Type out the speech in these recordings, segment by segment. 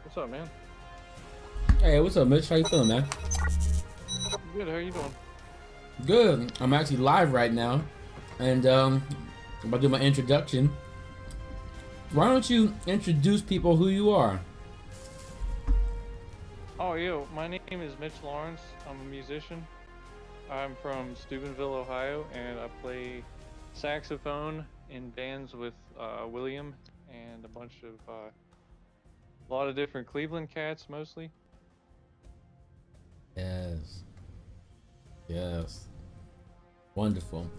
What's up, man? Hey, what's up, Mitch? How you feeling, man? Good. How you doing? Good. I'm actually live right now, and I'm about to do my introduction. Why don't you introduce people who you are? Oh, yo, my name is Mitch Lawrence. I'm a musician. I'm from Steubenville, Ohio, and I play saxophone in bands with William and a bunch of a lot of different Cleveland cats, mostly. Yes. Yes. Wonderful.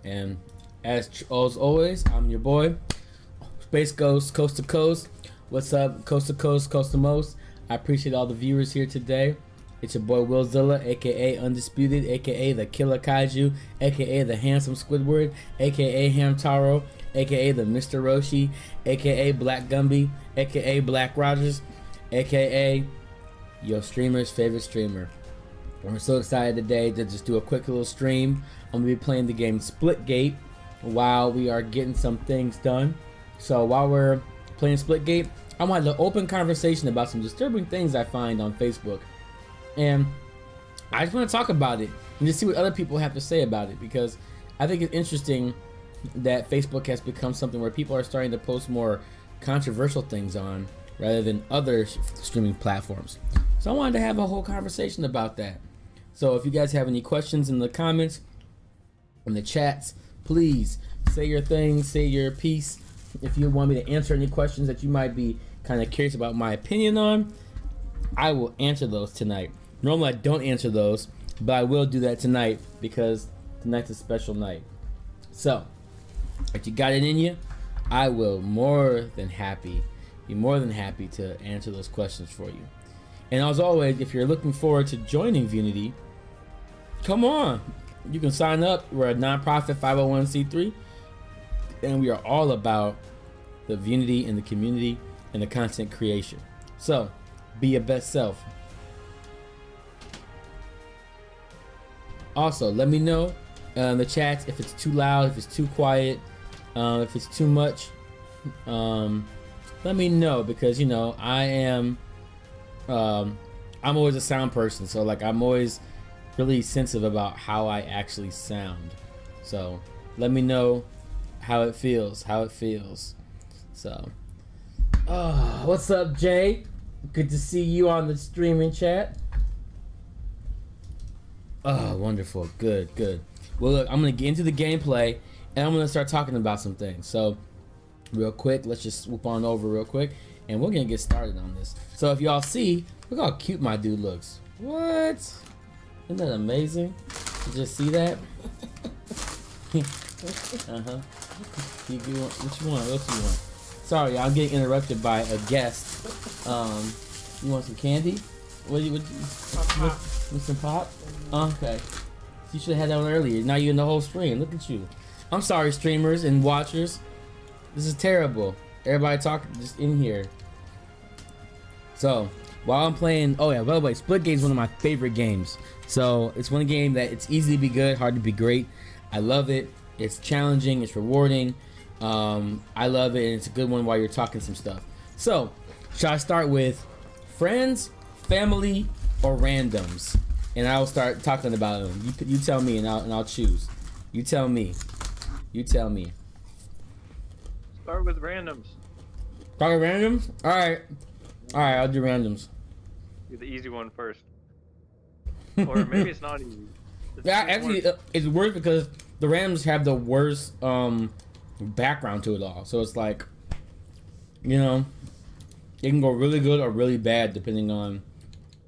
And as always, I'm your boy, Space Ghost, Coast to Coast. What's up, Coast to Coast, Coast to Most? I appreciate all the viewers here today. It's your boy WILLZILLA, aka Undisputed, aka the Killer Kaiju, aka the Handsome Squidward, aka Hamtaro, aka the Mr. Roshi, aka Black Gumby, aka Black Rogers, aka your streamer's favorite streamer. We're so excited today to just do a quick little stream. I'm gonna be playing the game Splitgate while we are getting some things done. So while we're playing Splitgate, I want to open conversation about some disturbing things I find on Facebook. And I just want to talk about it and just see what other people have to say about it, because I think it's interesting that Facebook has become something where people are starting to post more controversial things on rather than other streaming platforms. So I wanted to have a whole conversation about that. So if you guys have any questions in the comments, in the chats, please say your thing, say your piece. If you want me to answer any questions that you might be kind of curious about my opinion on, I will answer those tonight. Normally I don't answer those, but I will do that tonight because tonight's a special night. So if you got it in you, I will be more than happy to answer those questions for you. And as always, if you're looking forward to joining ViewUnity, come on. You can sign up. We're a nonprofit 501c3, and we are all about the ViewUnity and the community and the content creation. So be your best self. Also, let me know in the chats if it's too loud, if it's too quiet, if it's too much. Let me know, because you know I'm always a sound person, so like I'm always really sensitive about how I actually sound. So let me know how it feels. So what's up, Jay? Good to see you on the streaming chat. Oh, wonderful. Good. Well, look, I'm gonna get into the gameplay and I'm gonna start talking about some things. So real quick, let's just swoop on over real quick and we're gonna get started on this. So if y'all see, look how cute my dude looks. What? Isn't that amazing? You just see that? What you want? Sorry, I'm getting interrupted by a guest. You want some candy? With some pop? Okay. You should have had that one earlier. Now you're in the whole stream. Look at you. I'm sorry, streamers and watchers. This is terrible. Everybody talking just in here. So while I'm playing, oh yeah, by the way, Splitgate is one of my favorite games. So it's one game that it's easy to be good, hard to be great. I love it. It's challenging. It's rewarding. I love it, and it's a good one while you're talking some stuff. So should I start with friends, family, or randoms? And I'll start talking about them. You tell me, and I'll choose. You tell me. Start with randoms. Start with randoms? All right. I'll do randoms. Do the easy one first. Or maybe it's not easy. Yeah, actually, it's worse because the randoms have the worst background to it all. So it's like, you know, it can go really good or really bad depending on,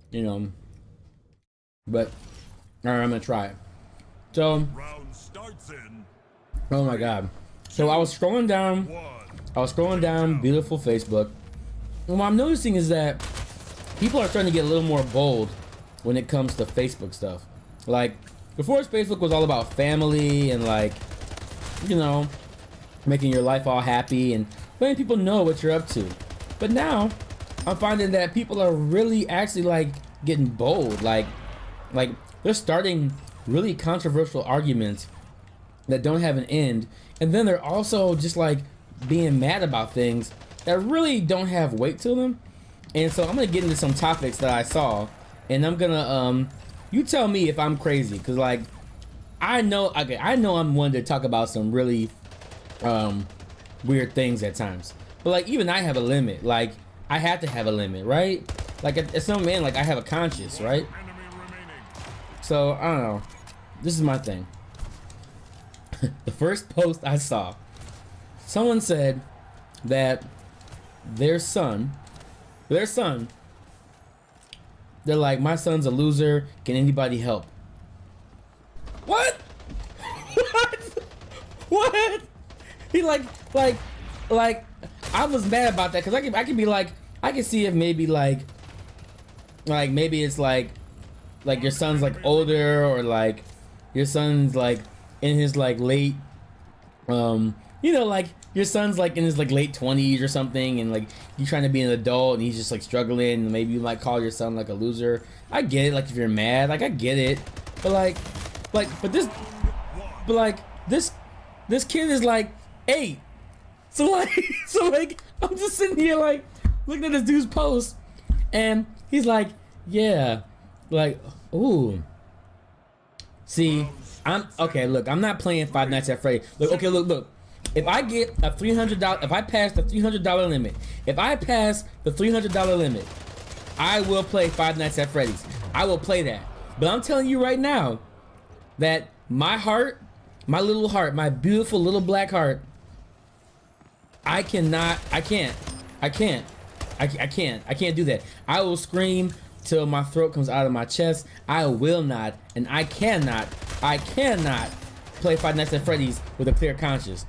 you know. But all right, I'm gonna try it. So, oh my god. So I was scrolling down beautiful Facebook, and what I'm noticing is that people are starting to get a little more bold when it comes to Facebook stuff. Like before, Facebook was all about family and like, you know, making your life all happy and letting people know what you're up to. But now I'm finding that people are really actually like getting bold. Like they're starting really controversial arguments that don't have an end, and then they're also just like being mad about things that really don't have weight to them. And so I'm gonna get into some topics that I saw, and I'm gonna you tell me if I'm crazy, cause like I know I'm one to talk about some really weird things at times, but like even I have a limit. Like I have to have a limit, right? Like as some man, like I have a conscience, right? So I don't know. This is my thing. The first post I saw, someone said that their son, they're like, my son's a loser. Can anybody help? What? What? What? He like I was mad about that because I can be like, I can see if maybe like maybe it's like your son's like older, or like your son's like in his like late you know, like your son's like in his like late 20s or something, and like you're trying to be an adult and he's just like struggling, and maybe you might call your son like a loser. I get it, like if you're mad, like I get it, but this kid is like 8. So like I'm just sitting here like looking at this dude's post, and he's like, yeah, like, ooh. See, I'm okay. Look, I'm not playing Five Nights at Freddy's. Look, okay, look. If I get a $300, if I pass the $300 limit, I will play Five Nights at Freddy's. I will play that. But I'm telling you right now that my heart, my little heart, my beautiful little black heart, I can't do that. I will scream till my throat comes out of my chest. I will not, and I cannot play Five Nights at Freddy's with a clear conscience.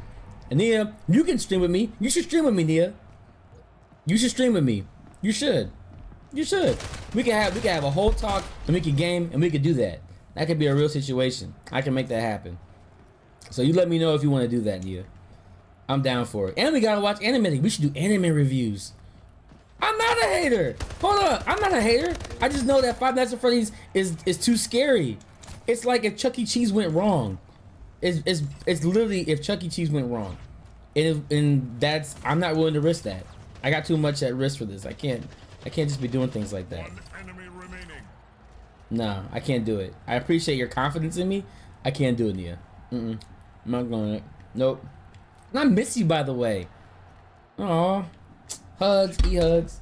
And Nia, you can stream with me. You should stream with me, Nia. You should stream with me. You should. We can have a whole talk, and we can game, and we can do that. That could be a real situation. I can make that happen. So you let me know if you want to do that, Nia. I'm down for it. And we gotta watch anime. We should do anime reviews. I'm not a hater. Hold up. I'm not a hater. I just know that Five Nights at Freddy's is too scary. It's like if Chuck E. Cheese went wrong. It's literally if Chuck E. Cheese went wrong. And that's, I'm not willing to risk that. I got too much at risk for this. I can't just be doing things like that. No, I can't do it. I appreciate your confidence in me. I can't do it, Nia. I'm not going to. Nope. And I miss you, by the way. Aw. Hugs, e-hugs.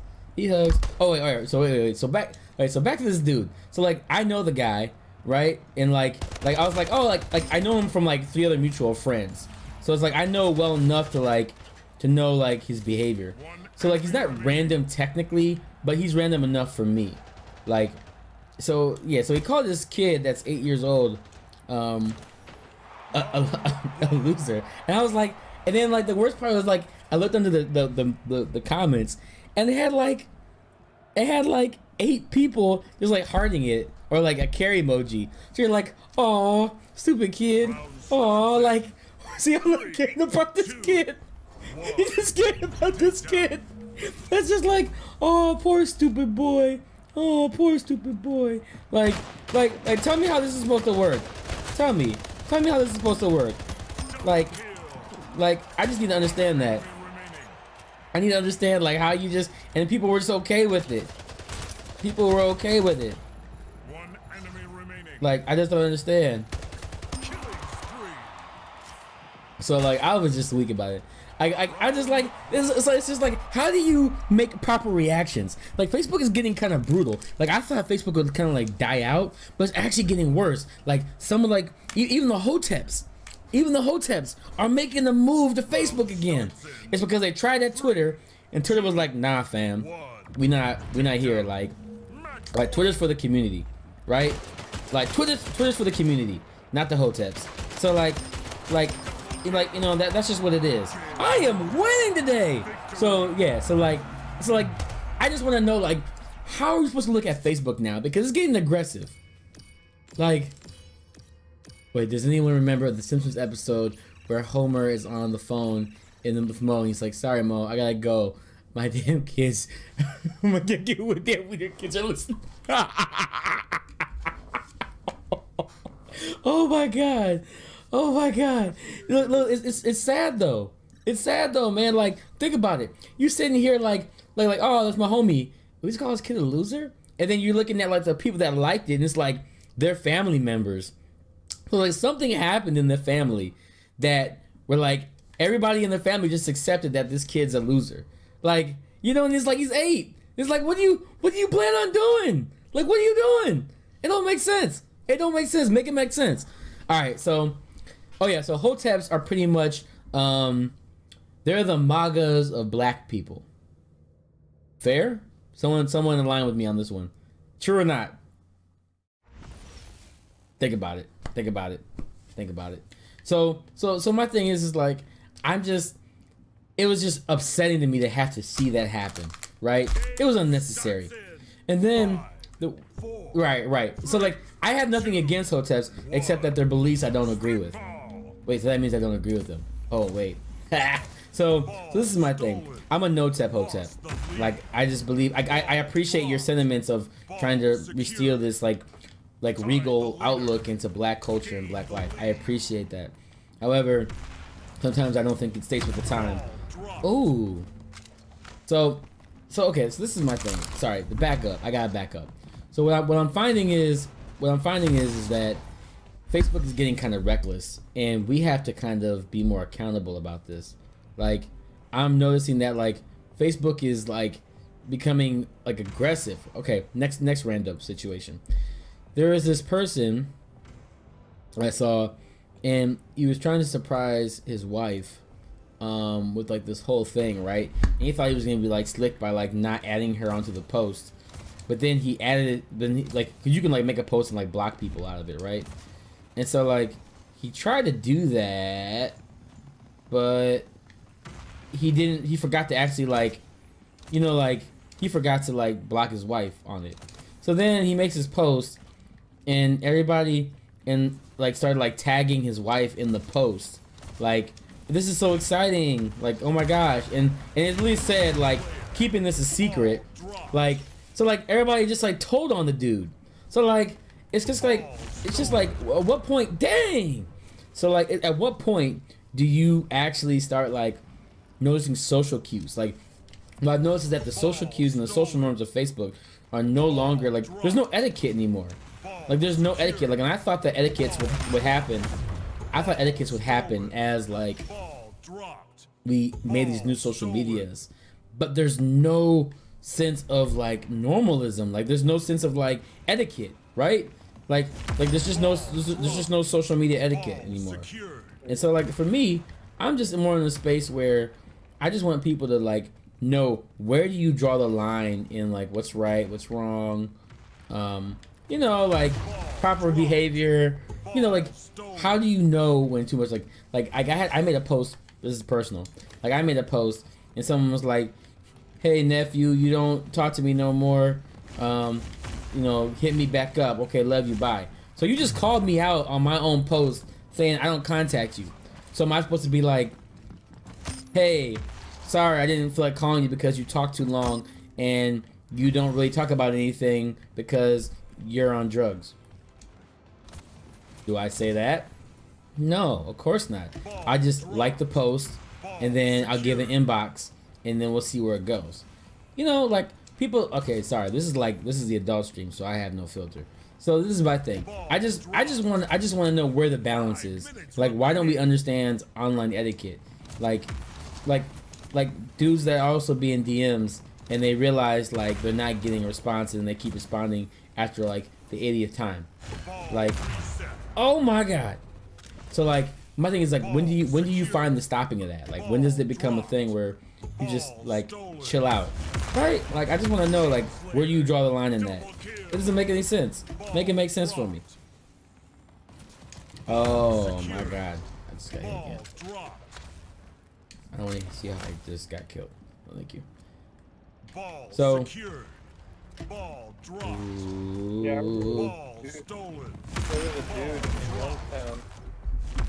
Oh, wait, all right. So wait. So back to this dude. So like, I know the guy, right? And like I was like, oh, like I know him from like 3 other mutual friends. So it's like I know well enough to know like his behavior. So like he's not random technically, but he's random enough for me. Like, so yeah. So he called this kid that's 8 years old, a loser, and I was like, and then like the worst part was like I looked under the comments, and it had like 8 people just like hearting it, or like a carry emoji. So you're like, oh, stupid kid. Oh, like, see, I'm not caring about this kid. You're just caring about this kid. That's just like, oh, poor stupid boy. Oh, poor stupid boy. Like, tell me how this is supposed to work. Tell me how this is supposed to work. Like, I just need to understand that. I need to understand like how you just, and people were just okay with it. People were okay with it. Like, I just don't understand. So like, I was just weak about it. I just like, it's just like, how do you make proper reactions? Like, Facebook is getting kind of brutal. Like, I thought Facebook would kind of like die out, but it's actually getting worse. Like, some of like, even the hoteps are making the move to Facebook again. It's because they tried at Twitter, and Twitter was like, nah, fam, we not here. Like Twitter's for the community, right? Like Twitter's for the community, not the hoteps. So like you know, that's just what it is. I am winning today. So yeah, so like I just want to know, like, how are we supposed to look at Facebook now, because it's getting aggressive. Like, wait, does anyone remember the Simpsons episode where Homer is on the phone and with Mo, and he's like, sorry Mo, I gotta go, my damn kids, my damn kids are listening. Oh my god. Look, it's sad though. It's sad though, man. Like, think about it. You sitting here like, oh, that's my homie. he's calling his kid a loser? And then you're looking at like the people that liked it, and it's like their family members. So like something happened in the family that were like everybody in the family just accepted that this kid's a loser. Like, you know, and it's like he's 8. It's like, what do you plan on doing? Like, what are you doing? It don't make sense. It don't make sense. Make it make sense. All right, so, oh yeah, so Hoteps are pretty much, they're the MAGAs of black people. Fair? Someone in line with me on this one. True or not? Think about it. Think about it. Think about it. So my thing is like, it was just upsetting to me to have to see that happen, right? It was unnecessary. And then, right. So like, I have nothing against Hoteps except that their beliefs I don't agree with. Wait, so that means I don't agree with them. Oh, wait. So this is my thing. I'm a no-tep Hotep. Like, I just believe, I appreciate your sentiments of trying to restore this like regal outlook into black culture and black life. I appreciate that. However, sometimes I don't think it stays with the time. Ooh. So okay, so this is my thing. Sorry, the backup. I gotta back up. So what I'm finding is that Facebook is getting kind of reckless, and we have to kind of be more accountable about this. Like, I'm noticing that like Facebook is like becoming like aggressive. Okay, next random situation. There is this person I saw, and he was trying to surprise his wife with like this whole thing, right? And he thought he was gonna be like slick by like not adding her onto the post, but then he added it. Then cause you can like make a post and like block people out of it, right? And so like he tried to do that, but he didn't. He forgot to actually like, you know, like he forgot to like block his wife on it. So then he makes his post, and everybody and like started like tagging his wife in the post, like, this is so exciting, like, oh my gosh, and it really said like keeping this a secret, like, so like everybody just like told on the dude. So like it's just like at what point, dang. So like at what point do you actually start like noticing social cues? Like what I've noticed is that the social cues and the social norms of Facebook are no longer like, there's no etiquette anymore. Like there's no etiquette. Like, and I thought that etiquettes would happen. I thought etiquettes would happen as like we made these new social medias, but there's no sense of like normalism. Like there's no sense of like etiquette, right? Like there's just no social media etiquette anymore. And so like for me, I'm just more in a space where I just want people to like know, where do you draw the line in like what's right, what's wrong, you know, like proper behavior, you know, like how do you know when too much, like I made a post, this is personal, like I made a post and someone was like, hey nephew, you don't talk to me no more, you know, hit me back up, okay, love you, bye. So you just called me out on my own post saying I don't contact you. So am I supposed to be like, hey, sorry, I didn't feel like calling you because you talked too long and you don't really talk about anything because you're on drugs? Do I say that? No, of course not. I just like the post and then I'll give an inbox and then we'll see where it goes. You know, like people, okay, sorry, this is the adult stream, so I have no filter. So this is my thing. I just want to know where the balance is. Like, why don't we understand online etiquette? Like dudes that also be in DMs and they realize like they're not getting a response and they keep responding after like the 80th time. Like, oh my god. So like my thing is like, when do you find the stopping of that? Like, when does it become a thing where you just like chill out, right? Like, I just want to know, like, where do you draw the line in that? It doesn't make any sense. Make it make sense for me. Oh my god, I just got hit again. I don't want to see how I just got killed. Oh, thank you. So, yeah, ball stolen. There was a dude in Youngstown,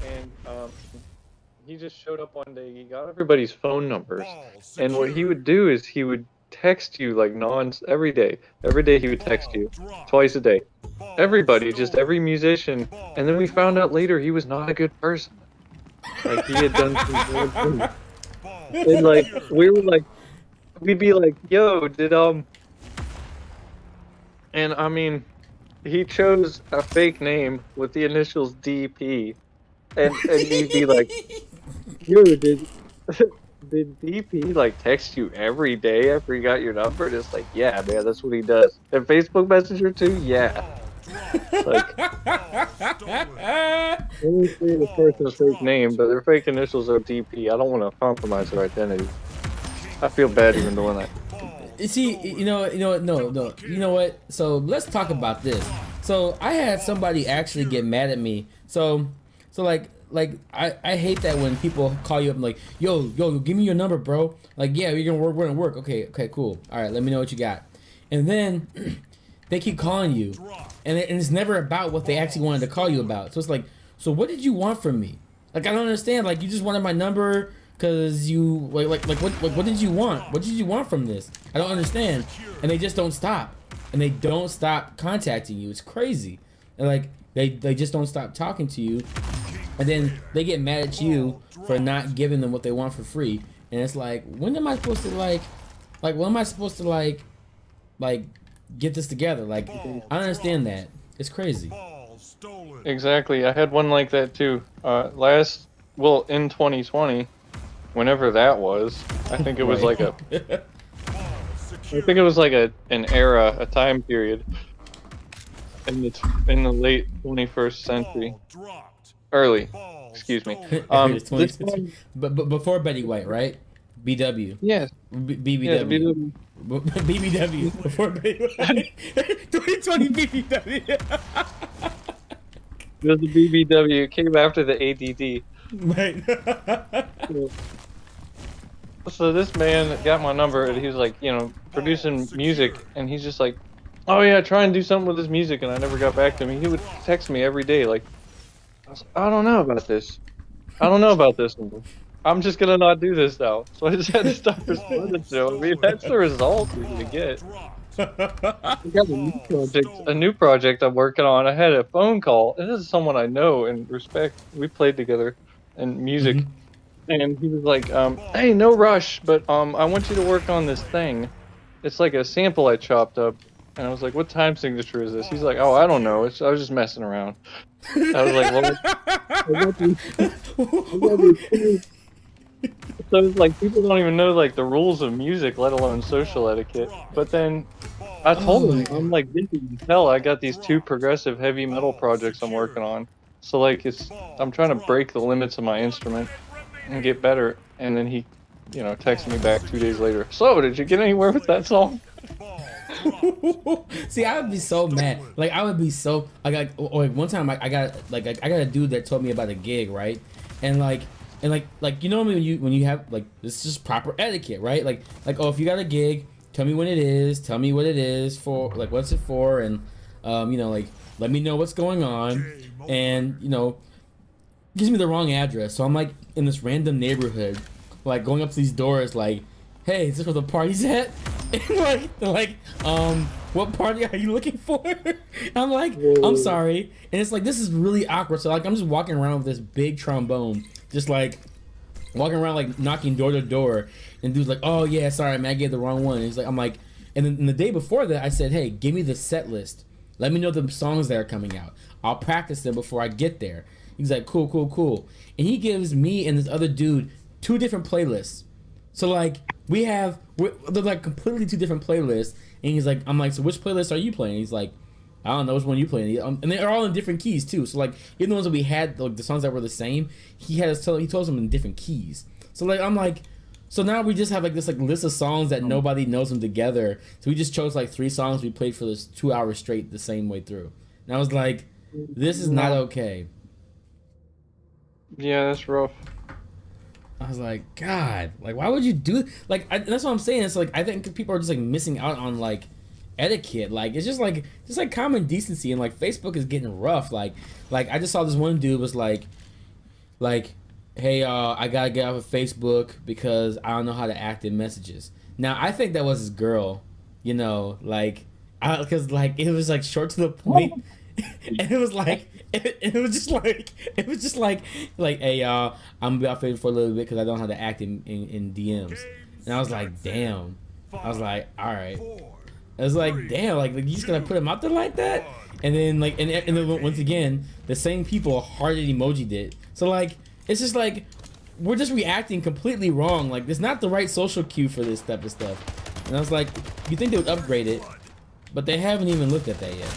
and he just showed up one day. He got everybody's phone numbers, and what he would do is he would text you like every day. Every day he would text you, twice a day. Everybody, just every musician, and then we found out later he was not a good person. Like, he had done some bad things. And like we were like, we'd be like, yo, And I mean, he chose a fake name with the initials DP, and he'd be like, "Yo, did DP like text you every day after he got your number?" And it's like, "Yeah, man, that's what he does." And Facebook Messenger too, yeah. Like, I won't say the person's fake name, but their fake initials are DP. I don't want to compromise their identity. I feel bad even doing that. See, you know what? So let's talk about this. So I had somebody actually get mad at me. So I hate that when people call you up and like, yo, give me your number, bro. Like, yeah, we're gonna work. Okay, cool. All right, let me know what you got. And then they keep calling you, and it's never about what they actually wanted to call you about. So it's like, so what did you want from me? Like, I don't understand. Like, you just wanted my number because you what did you want? What did you want from this? I don't understand. And they just don't stop, and they don't stop contacting you. It's crazy. And like they just don't stop talking to you, and then they get mad at you for not giving them what they want for free. And it's like, when am I supposed to like when am I supposed to like get this together? Like, I don't understand that. It's crazy. Exactly. I had one like that too. In 2020, whenever that was, I think it was like an era, a time period in the late 21st century, excuse me. This one, but before Betty White, right? BW. yes, BBW. yes, BW. BBW before Betty White. 2020 BBW. It was the BBW. It came after the ADD. Right. So this man got my number, and he was like, producing music, and he's just like, "Oh yeah, try and do something with this music," and I never got back to him. He would text me every day, like, I don't know about this. I don't know about this one. I'm just gonna not do this now. So I just had to stop responding to him. I mean, that's the result you're gonna get. We got a new project I'm working on. I had a phone call, and this is someone I know and respect. We played together in music. And he was like, "Hey, no rush, but I want you to work on this thing. It's like a sample I chopped up." And I was like, "What time signature is this?" He's like, "Oh, I don't know. I was just messing around." I was like, "Well, so it's like, people don't even know like the rules of music, let alone social etiquette." But then I told him, I'm like, "You can tell I got these 2 progressive heavy metal projects I'm working on. So like, I'm trying to break the limits of my instrument and get better." And then he, texted me back 2 days later. "So, did you get anywhere with that song?" See, I would be so mad. Like, I would be so like one time I got a dude that told me about a gig, right? And like you know what I mean, when you have like, this is just proper etiquette, right? Like oh, if you got a gig, tell me when it is, tell me what it is for, like what's it for, and like, let me know what's going on, and gives me the wrong address. So I'm like in this random neighborhood, like going up to these doors, like, "Hey, is this where the party's at?" And like, what party are you looking for? I'm like, "I'm sorry." And it's like, this is really awkward. So like, I'm just walking around with this big trombone, just like walking around, like knocking door to door. And dude's like, "Oh yeah, sorry man, I gave the wrong one." And he's like, I'm like, and then the day before that, I said, "Hey, give me the set list. Let me know the songs that are coming out. I'll practice them before I get there." He's like, cool. And he gives me and this other dude 2 different playlists. So like, they're like completely 2 different playlists. And he's like, I'm like, "So which playlist are you playing?" He's like, "I don't know which one you playing." And they're all in different keys too. So like, even the ones that we had, like the songs that were the same, he told them in different keys. So like, I'm like, so now we just have like this like list of songs that nobody knows them together. So we just chose like 3 songs we played for this 2 hours straight the same way through. And I was like, this is not okay. Yeah, that's rough. I was like, God, like, why would you do like? That's what I'm saying. It's like, I think people are just like missing out on like etiquette. Like, it's just like common decency, and like Facebook is getting rough. Like I just saw this one dude was like, "Hey, I gotta get off of Facebook because I don't know how to act in messages." Now I think that was his girl, because like it was like short to the point, and it was like. It was just like, "Hey y'all, I'm gonna be off Facebook for a little bit because I don't know how to act in DMs." And I was like, damn. I was like, all right. I was like, damn, like you just gonna put him out there like that? And then like, and then once again, the same people hearted emoji'd it. So like, it's just like, we're just reacting completely wrong. Like, it's not the right social cue for this type of stuff. And I was like, you think they would upgrade it, but they haven't even looked at that yet.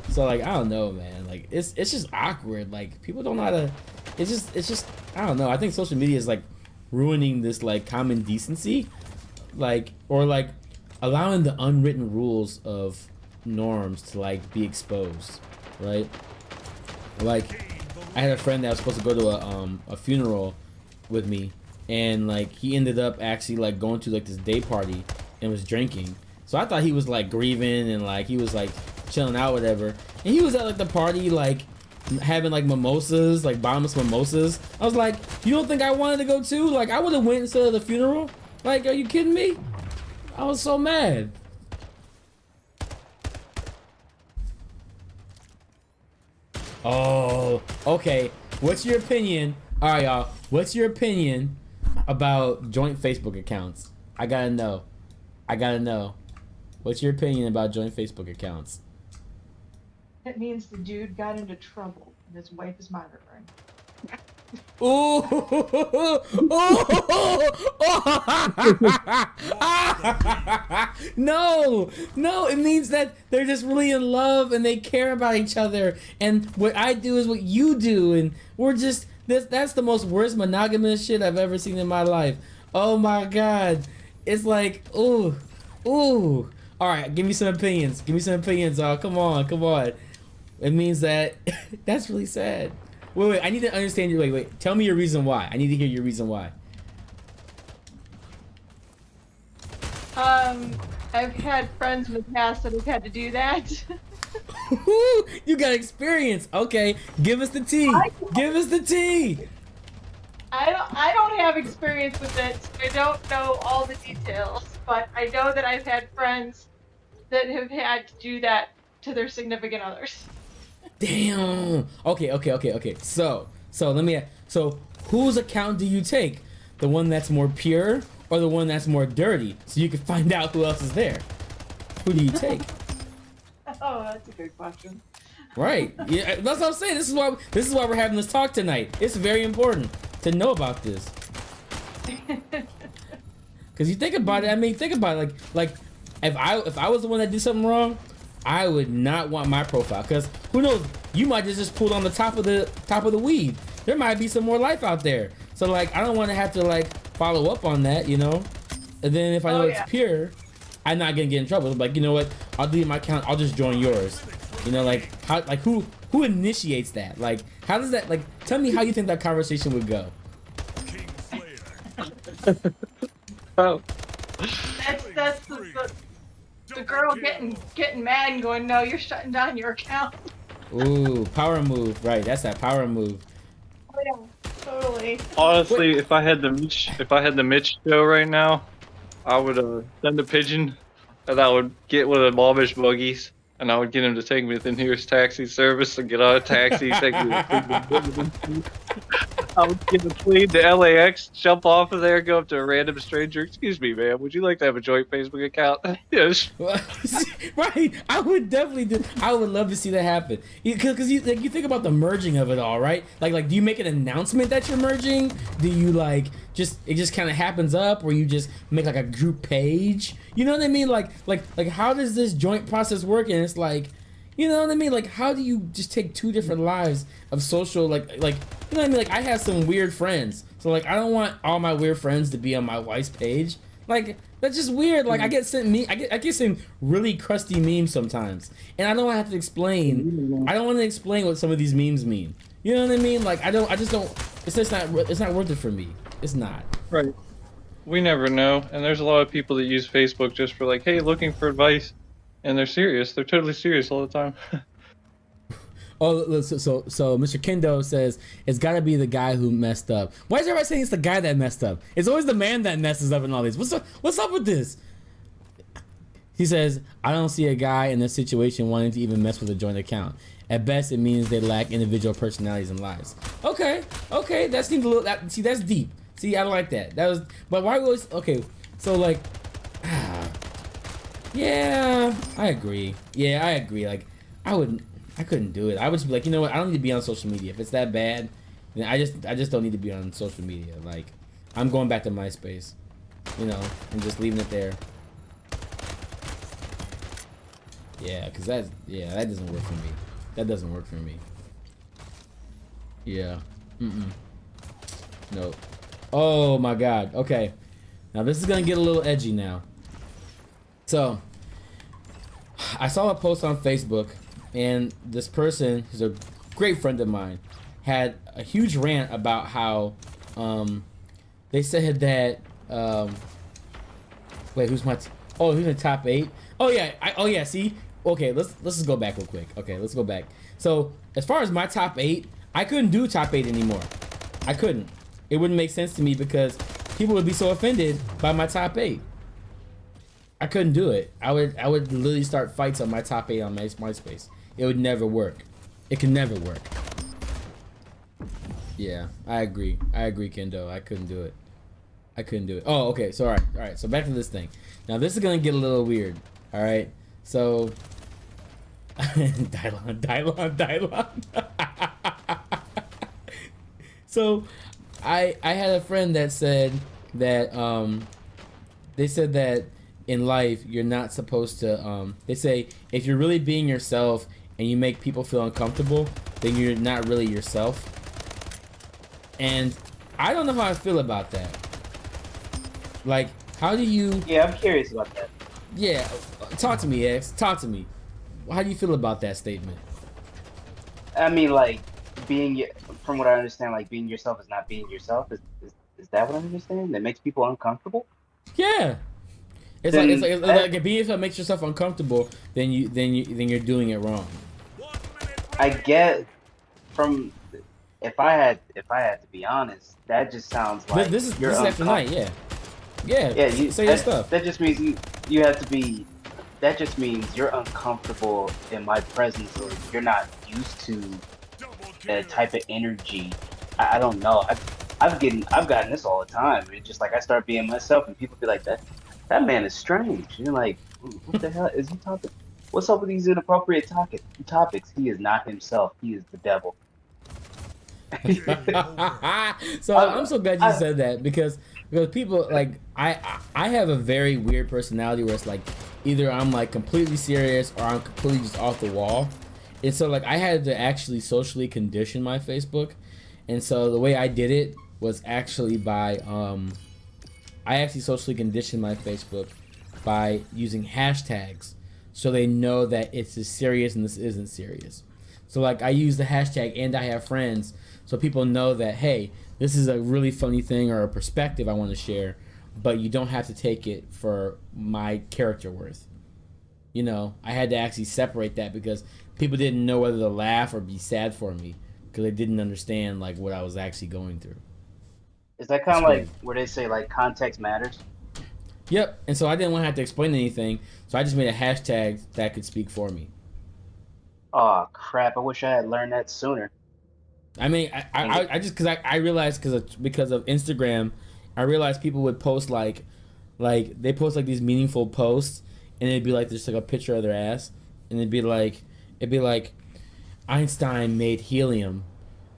So like, I don't know, man. Like, it's just awkward. Like, people don't know how to. It's just I don't know. I think social media is like ruining this like common decency, like, or like allowing the unwritten rules of norms to like be exposed, right? Like, I had a friend that was supposed to go to a funeral with me, and like he ended up actually like going to like this day party and was drinking. So I thought he was like grieving and like he was like chilling out, whatever. And he was at like the party like having like mimosas, like bottomless mimosas. I was like, you don't think I wanted to go too? Like, I would have went instead of the funeral. Like, are you kidding me? I was so mad. Oh, okay. What's your opinion? All right, y'all. What's your opinion about joint Facebook accounts? I gotta know. I gotta know. What's your opinion about joint Facebook accounts? It means the dude got into trouble and his wife is monitoring. Ooh! No, no, it means that they're just really in love and they care about each other. And what I do is what you do, and we're just that's the most worst monogamous shit I've ever seen in my life. Oh my god. It's like, ooh. All right, give me some opinions. Give me some opinions, oh, come on. It means that that's really sad. Wait, I need to understand your, wait. Tell me your reason why. I need to hear your reason why. I've had friends in the past that have had to do that. You got experience. Okay, give us the tea. Give us the tea. I don't have experience with it. I don't know all the details, but I know that I've had friends that have had to do that to their significant others. Damn. Okay. So let me. So whose account do you take? The one that's more pure or the one that's more dirty? So you can find out who else is there. Who do you take? Oh, that's a good question. Right. Yeah, that's what I'm saying. This is why we're having this talk tonight. It's very important to know about this. Cause you think about it. I mean, think about it. Like if I was the one that did something wrong, I would not want my profile, because who knows, you might just pulled on the top of the weed. There might be some more life out there. So like, I don't want to have to like follow up on that, you know. And then if I know it's pure, I'm not gonna get in trouble. Like, you know what, I'll delete my account, I'll just join yours. You know, like how, like who initiates that? Like, how does that, like, tell me how you think that conversation would go. Oh, That's the girl getting mad and going, no, you're shutting down your account. Ooh, power move. Right, that's that power move. Oh yeah, totally. honestly, if I had the Mitch show right now, I would send a pigeon, and I would get one of the Amish buggies, and I would get him to take me to the nearest taxi service and get on a taxi, take me to I would get a plane to LAX, jump off of there, go up to a random stranger. Excuse me, man, would you like to have a joint Facebook account? Yes. Right, I would definitely do. I would love to see that happen. Because you think about the merging of it all, right? Like, do you make an announcement that you're merging? Do you like it just kind of happens up, or you just make like a group page? You know what I mean? Like how does this joint process work? And it's like, you know what I mean? Like, how do you just take two different lives of social, like, you know what I mean? Like, I have some weird friends, so like, I don't want all my weird friends to be on my wife's page. Like, that's just weird. Like, I get sent really crusty memes sometimes, and I don't have to explain. I don't want to explain what some of these memes mean. You know what I mean? Like, I just don't. It's not worth it for me. It's not. Right. We never know, and there's a lot of people that use Facebook just for like, hey, looking for advice. And they're serious. They're totally serious all the time. Oh, so Mr. Kendo says it's got to be the guy who messed up. Why is everybody saying it's the guy that messed up? It's always the man that messes up in all these. What's up with this? He says, I don't see a guy in this situation wanting to even mess with a joint account. At best, it means they lack individual personalities and lives. Okay, that seems a little. See, that's deep. See, I like that. But why was okay? So like. Yeah, I agree. Yeah, I agree. Like, I couldn't do it. I would just be like, you know what? I don't need to be on social media. If it's that bad, then I just don't need to be on social media. Like, I'm going back to MySpace, you know, and just leaving it there. Yeah, cause that doesn't work for me. That doesn't work for me. Yeah. Nope. Oh my God. Okay. Now this is gonna get a little edgy now. So, I saw a post on Facebook, and this person, who's a great friend of mine, had a huge rant about how, they said that, wait, who's my, who's in the top 8? Oh yeah, see? Okay, let's just go back real quick. Okay, let's go back. So, as far as my top 8, I couldn't do top 8 anymore. I couldn't. It wouldn't make sense to me because people would be so offended by my top 8. I couldn't do it. I would literally start fights on my top 8 on MySpace. It would never work. It can never work. Yeah, I agree. I agree, Kendo. I couldn't do it. I couldn't do it. Oh, okay. So all right. So back to this thing. Now this is gonna get a little weird. All right. So, Dylon. So, I had a friend that said that they said that in life you're not supposed to they say if you're really being yourself and you make people feel uncomfortable, then you're not really yourself. And I don't know how I feel about that. Like, how do you... Yeah, I'm curious about that. Yeah, talk to me, X. Talk to me. How do you feel about that statement? I mean, like, from what I understand, like, being yourself is not being yourself. Is that what I understand? That makes people uncomfortable? Yeah. It's like if being yourself makes yourself uncomfortable, then you're doing it wrong. I get from... If I had to be honest, that just sounds like this is after night, yeah. You say your stuff. That just means you have to be. That just means you're uncomfortable in my presence, or you're not used to that type of energy. I don't know. I've gotten this all the time. It's just like I start being myself, and people be like, that man is strange. You're like, what the hell is he talking? What's up with these inappropriate topics? He is not himself. He is the devil. So I'm so glad you said that because people like I have a very weird personality where it's like either I'm like completely serious or I'm completely just off the wall, and so like I had to actually socially condition my Facebook, and so the way I did it was actually by I actually socially conditioned my Facebook by using hashtags so they know that it's as serious and this isn't serious. So like I use the hashtag and I have friends so people know that, hey, this is a really funny thing or a perspective I want to share, but you don't have to take it for my character worth. You know, I had to actually separate that because people didn't know whether to laugh or be sad for me because they didn't understand like what I was actually going through. Is that kind of like where they say like context matters? Yep. And so I didn't want to have to explain anything, so I just made a hashtag that could speak for me. Oh crap! I wish I had learned that sooner. I mean, I just I realized because of Instagram, I realized people would post like they post like these meaningful posts, and it'd be like just like a picture of their ass, and it'd be like Einstein made helium,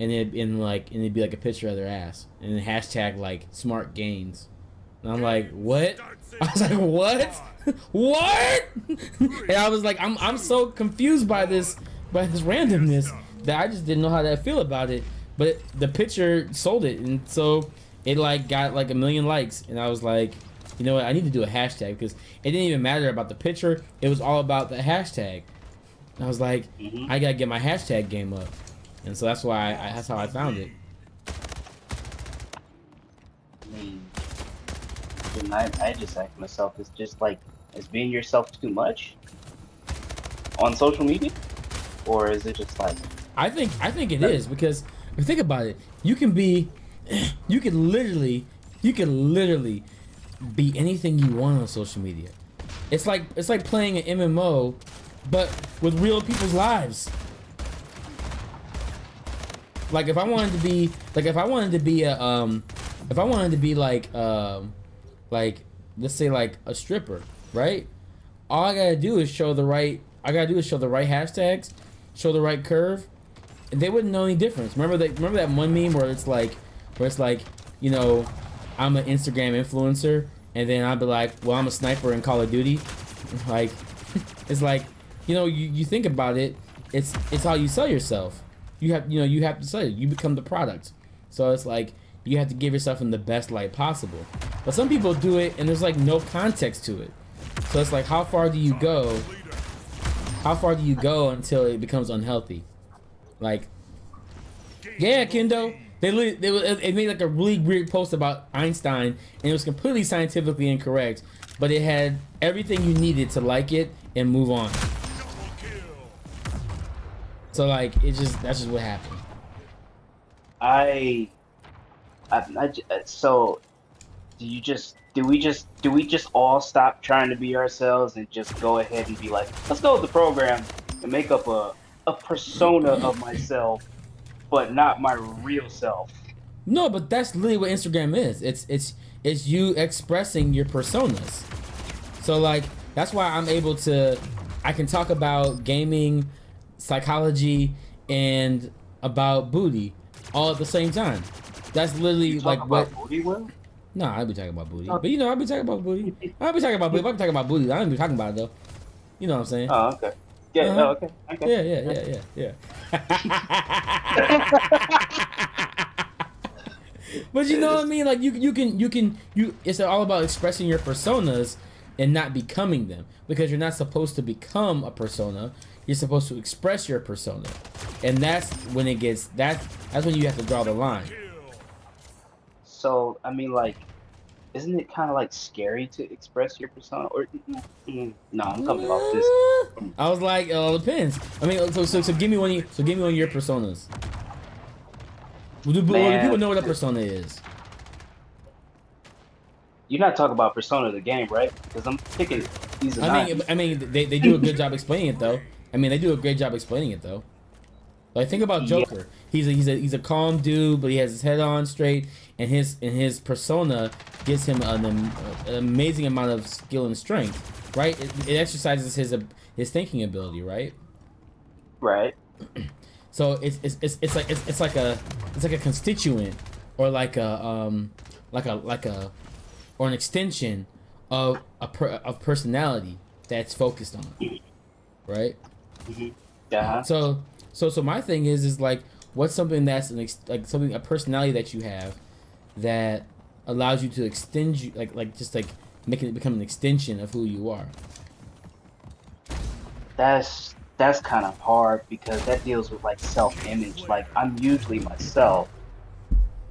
and it'd be like a picture of their ass, and then hashtag like smart gains, and I'm like, what? I was like, what? What? And I was like, I'm so confused by this randomness that I just didn't know how to feel about it. But the picture sold it, and so it like got like 1 million likes, and I was like, you know what? I need to do a hashtag because it didn't even matter about the picture. It was all about the hashtag. And I was like, I gotta get my hashtag game up, and so that's why that's how I found it. I mean, I just ask myself, it's just like, is being yourself too much on social media, or is it just like? I think it is because if you think about it, you can literally be anything you want on social media. It's like playing an MMO, but with real people's lives. Like if I wanted to be like let's say like a stripper, right? all I gotta do is show the right. I gotta do is show the right hashtags, show the right curve, and they wouldn't know any difference. Remember that one meme where it's like, you know, I'm an Instagram influencer, and then I'd be like, well, I'm a sniper in Call of Duty. Like, it's like, you know, you think about it, it's how you sell yourself. You have to sell it. You become the product. So it's like you have to give yourself in the best light possible. But some people do it and there's like no context to it. So it's like, how far do you go? How far do you go until it becomes unhealthy? Like, yeah, Kendo. They made like a really weird post about Einstein, and it was completely scientifically incorrect, but it had everything you needed to like it and move on. So like, that's just what happened. So do we just all stop trying to be ourselves and just go ahead and be like, let's go with the program and make up a persona of myself, but not my real self? No, but that's literally what Instagram is. It's you expressing your personas. So like, that's why I can talk about gaming, psychology, and about booty all at the same time. That's literally like what. Booty, Will? No, I'll be talking about booty. But you know, I'll be talking about booty. I'll be talking about booty. If I'm talking about booty, I don't be talking about it though. You know what I'm saying? Oh, okay. Yeah. Uh-huh. Oh, okay. Yeah. But you know what I mean? Like you can. It's all about expressing your personas and not becoming them, because you're not supposed to become a persona. You're supposed to express your persona, and that's when it gets that's when you have to draw the line. So I mean, like, isn't it kind of like scary to express your persona? Or no, I'm coming off this. I was like, it all depends. I mean, so give me one. Give me one of your personas. Do people know what a persona is? You're not talking about Persona the game, right? Because I'm thinking these are. I mean, they do a good job explaining it though. I mean, they do a great job explaining it though. Like, think about Joker. Yeah. He's a calm dude, but he has his head on straight, and his persona gives him an amazing amount of skill and strength, right? It exercises his thinking ability, right? Right. So it's like a constituent, or like a or an extension of personality that's focused on, right? Mm-hmm. Yeah. So my thing is like, what's something that's a personality that you have that allows you to extend you, just making it become an extension of who you are. That's kind of hard, because that deals with like self-image. Like, I'm usually myself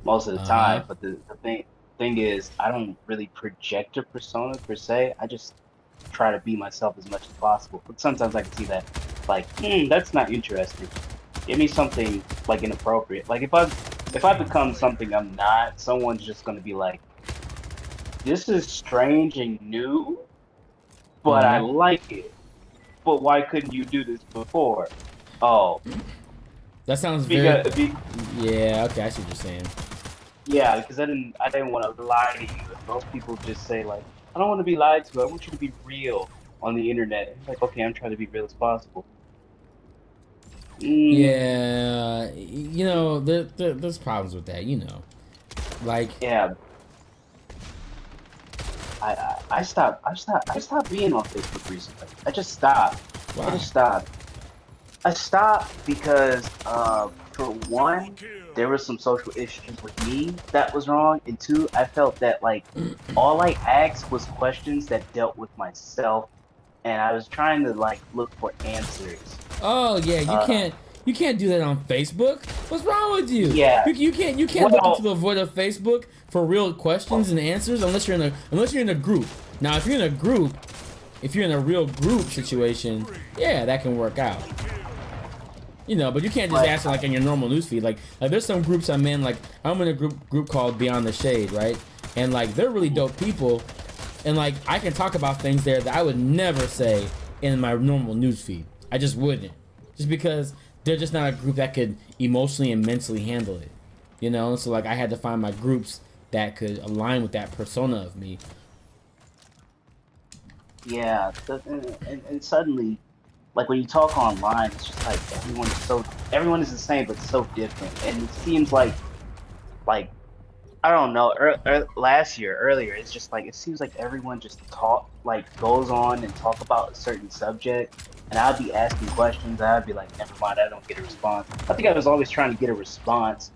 most of the time, but the thing is, I don't really project a persona per se. I just try to be myself as much as possible. But sometimes I can see that, like, that's not interesting. Give me something like inappropriate. Like, if I become something I'm not, someone's just gonna be like, this is strange and new, but I like it. But why couldn't you do this before? Oh, that sounds yeah. Okay, I see what you're saying. Yeah, because I didn't want to lie to you. Most people just say, like, I don't want to be lied to. I want you to be real on the internet. It's like, okay, I'm trying to be real as possible. Yeah, you know, there's problems with that, you know. Like, yeah, I stopped being on Facebook recently. I just stopped. Wow. I stopped because for one, there were some social issues with me that was wrong, and two, I felt that, like, all I asked was questions that dealt with myself, and I was trying to, like, look for answers. Oh yeah, you can't do that on Facebook. What's wrong with you? Yeah, you can't look into the void of Facebook for real questions and answers unless you're in a group. Now, if you're in a real group situation, yeah, that can work out. You know, but you can't just ask it like in your normal newsfeed. Like there's some groups I'm in. Like, I'm in a group called Beyond the Shade, right? And like, they're really dope people, and like, I can talk about things there that I would never say in my normal newsfeed. I just wouldn't, just because they're just not a group that could emotionally and mentally handle it. You know, so like, I had to find my groups that could align with that persona of me. Yeah, and suddenly, like when you talk online, it's just like everyone is the same but so different, and it seems like I don't know. Last year, earlier, it's just like it seems like everyone just goes on and talk about a certain subject, and I'd be asking questions. I'd be like, never mind, I don't get a response. I think I was always trying to get a response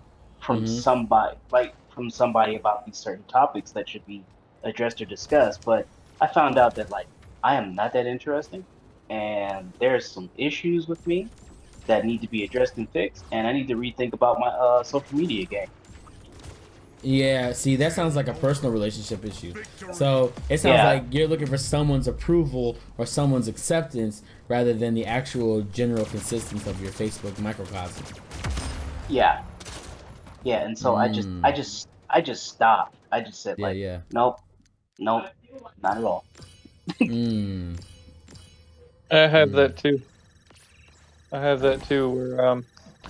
Mm-hmm. from somebody about these certain topics that should be addressed or discussed. But I found out that like I am not that interesting, and there's some issues with me that need to be addressed and fixed, and I need to rethink about my social media game. Yeah, see, that sounds like a personal relationship issue. So it sounds Yeah, like you're looking for someone's approval or someone's acceptance rather than the actual general consistency of your Facebook microcosm. yeah. Yeah, and so Mm. I just stopped. I just said Yeah, like, yeah. nope, nope, not at all. Mm. I have Mm. that too. I have that too. Where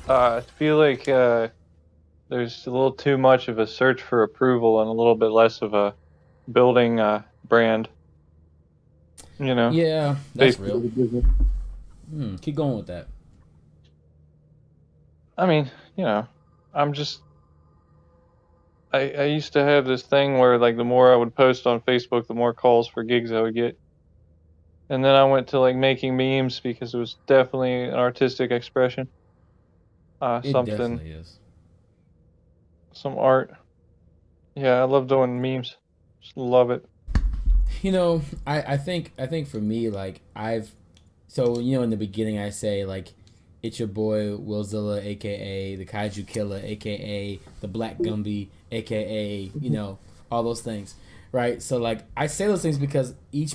I feel like there's a little too much of a search for approval and a little bit less of a building brand. You know, Yeah, that's basically real. the business. Keep going with that. I mean, you know, I'm just. I used to have this thing where like the more I would post on Facebook, the more calls for gigs I would get. And then I went to like making memes because it was definitely an artistic expression. It Something, definitely is. some art. Yeah, I love doing memes. Just love it. You know, I think for me, like in the beginning I say like it's your boy WILLZILLA, aka the Kaiju Killer, aka the Black Gumby, aka all those things, right? So like I say those things because each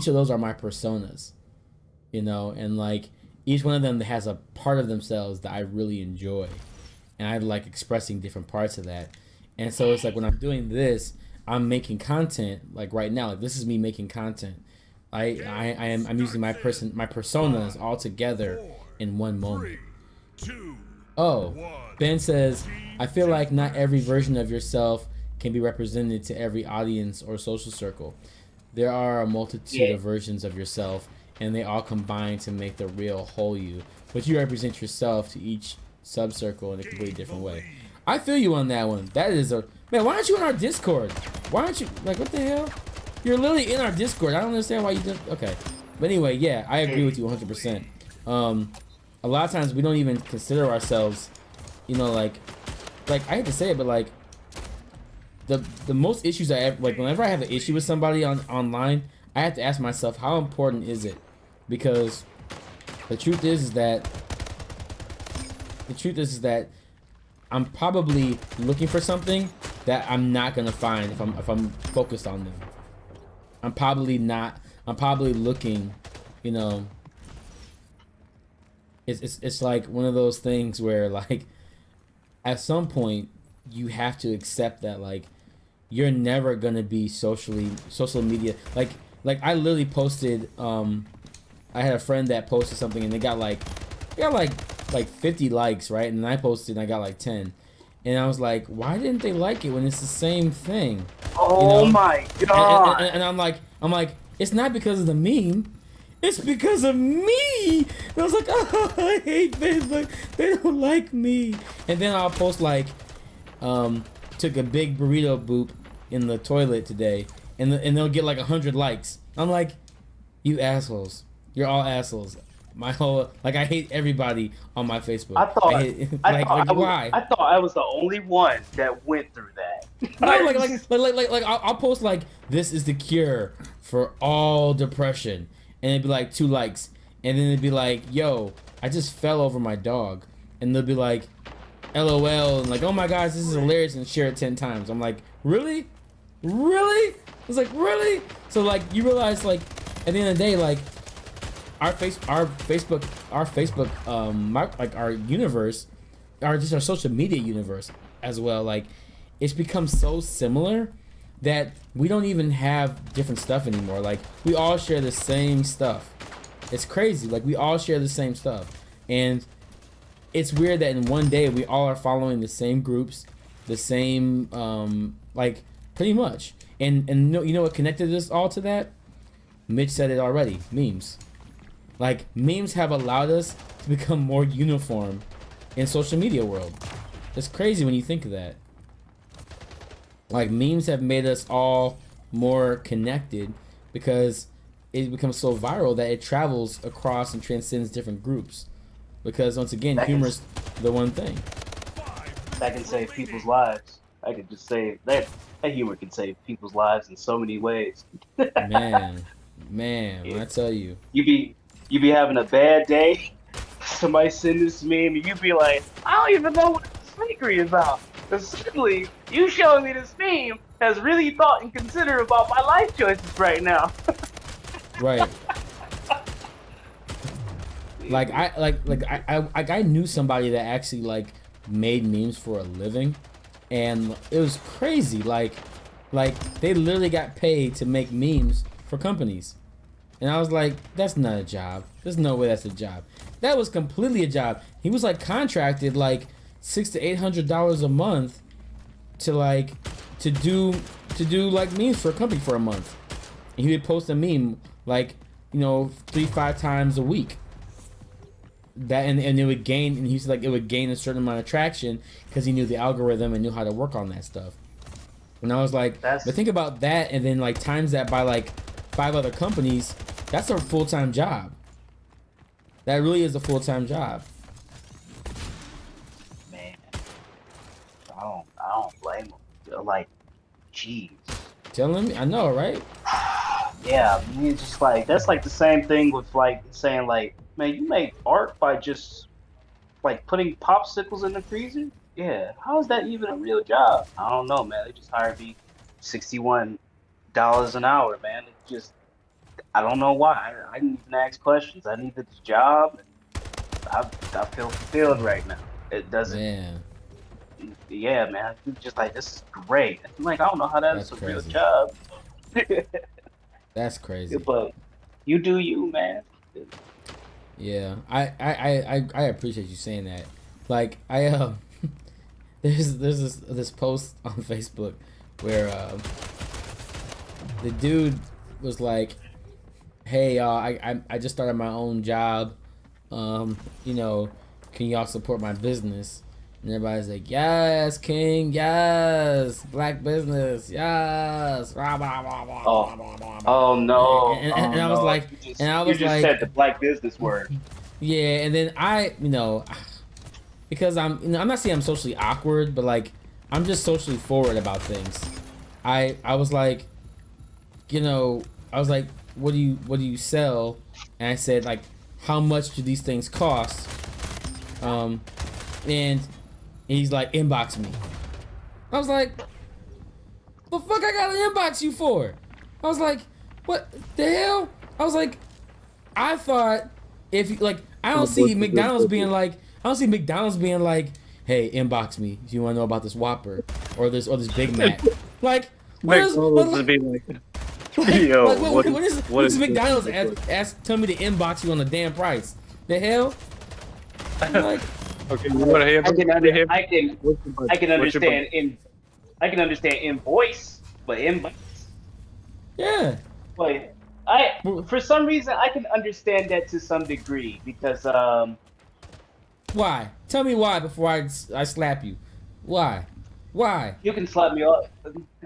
of those are my personas, and like each one of them has a part of themselves that I really enjoy, and I like expressing different parts of that. And so it's like when I'm doing this, I'm making content. Like right now, like this is me making content. I'm using my personas all together in one moment. Oh, Ben says, I feel like not every version of yourself can be represented to every audience or social circle. There are a multitude Yeah, of versions of yourself, and they all combine to make the real whole you. But you represent yourself to each subcircle in a completely different way. I feel you on that one. That is a man. Why aren't you in our Discord? Why aren't you like what the hell? You're literally in our Discord. I don't understand why you did. Okay, but anyway, yeah, I agree with you 100%. Um, a lot of times we don't even consider ourselves, like I hate to say it, but like the most issues I ever, like whenever I have an issue with somebody online, I have to ask myself how important is it, because the truth is that I'm probably looking for something that I'm not gonna find if I'm focused on them. I'm probably not. I'm probably looking, you know. It's like one of those things where like at some point you have to accept that like you're never gonna be social media like I literally posted I had a friend that posted something and they got like 50 likes, right? And I posted and I got like 10. And I was like, why didn't they like it when it's the same thing? You oh know? my And, God. and I'm like, it's not because of the meme. It's because of me. And I was like, oh, I hate Facebook. They don't like me. And then I'll post like, took a big burrito boop in the toilet today, and they'll get like 100 likes. I'm like, you assholes. You're all assholes. My whole I hate everybody on my Facebook. I I thought hate I like thought I was why? I thought I was the only one that went through that. No, I was just, I'll post like this is the cure for all depression, and it'd be like 2 likes, and then it'd be like, yo, I just fell over my dog, and they'll be like, LOL, and like, oh my gosh, this is hilarious, and share it 10 times. I'm like, really, really? It's like really. So like you realize like at the end of the day like our Facebook like our universe, our social media universe as well, like it's become so similar that we don't even have different stuff anymore. Like we all share the same stuff. It's crazy. Like we all share the same stuff, and it's weird that in one day we all are following the same groups, the same like pretty much. And you know what connected us all to that? Mitch said it already. Memes. Like, memes have allowed us to become more uniform in social media world. It's crazy when you think of that. Like, memes have made us all more connected because it becomes so viral that it travels across and transcends different groups. Because once again, humor's the one thing. That can save people's lives. I could just say that humor can save people's lives in so many ways. Man, Yeah. I tell you. You be having a bad day. Somebody send this meme, and you be like, I don't even know what this sneaker is about. But suddenly, you showing me this meme has really thought and considered about my life choices right now. Right. I knew somebody that actually like made memes for a living, and it was crazy. Like they literally got paid to make memes for companies, and I was like, that's not a job. There's no way that's a job. That was completely a job. He was like contracted like $600 to $800 a month to do like memes for a company for a month. And he would post a meme like 3-5 times a week. That and it would gain, and he's like, it would gain a certain amount of traction because he knew the algorithm and knew how to work on that stuff. And I was like, but think about that, and then like times that by like 5 other companies. That's a full-time job. That really is a full-time job. Man, I don't blame him. Like, jeez. Telling me, I know, right? Yeah, I mean, it's just like that's like the same thing with like saying like, man, you make art by just like putting popsicles in the freezer. Yeah, how is that even a real job? I don't know, man. They just hired me $61 an hour, man. It just, I don't know why. I didn't even ask questions. I needed the job, and I feel fulfilled right now. It doesn't. Man, Yeah, man. It's just like, this is great. I'm like, I don't know how that's a real crazy. job. That's crazy. But you do you, man. Yeah, I appreciate you saying that. Like there's this post on Facebook where the dude was like, hey y'all, I just started my own job, can y'all support my business? And everybody's like, yes, King, yes, black business, yes. Blah, blah, blah, blah, blah, blah, blah. Oh no! And I was like, you just said the black business word. Yeah, and then because I'm not saying I'm socially awkward, but like I'm just socially forward about things. I was like, what do you sell? And I said like, how much do these things cost? And he's like, inbox me. I was like, the fuck I gotta inbox you for? I was like, what the hell? I was like, I thought if you like, I don't see McDonald's being like, hey, inbox me if you want to know about this Whopper or this Big Mac. Like, McDonald's would be like, yo, what is McDonald's tell me to inbox you on the damn price? The hell? Like, okay, you want to hear? I can understand invoice, but inbox. Yeah. But for some reason I can understand that to some degree because Why? Tell me why before I slap you. Why? Why? you can slap me off.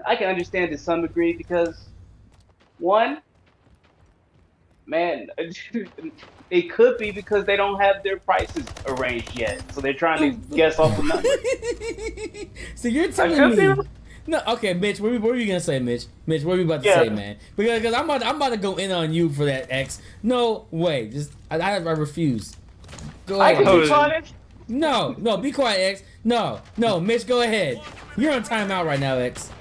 I can understand to some degree because one, man, it could be because they don't have their prices arranged yet, so they're trying to guess off the numbers. So you're telling me? No, okay, Mitch. What were you gonna say, Mitch? Mitch, what were you about to say, man? Because I'm about to go in on you for that, X. No way. Just I refuse. Go ahead. I can be honest. No, be quiet, X. No, Mitch, go ahead. You're on timeout right now, X.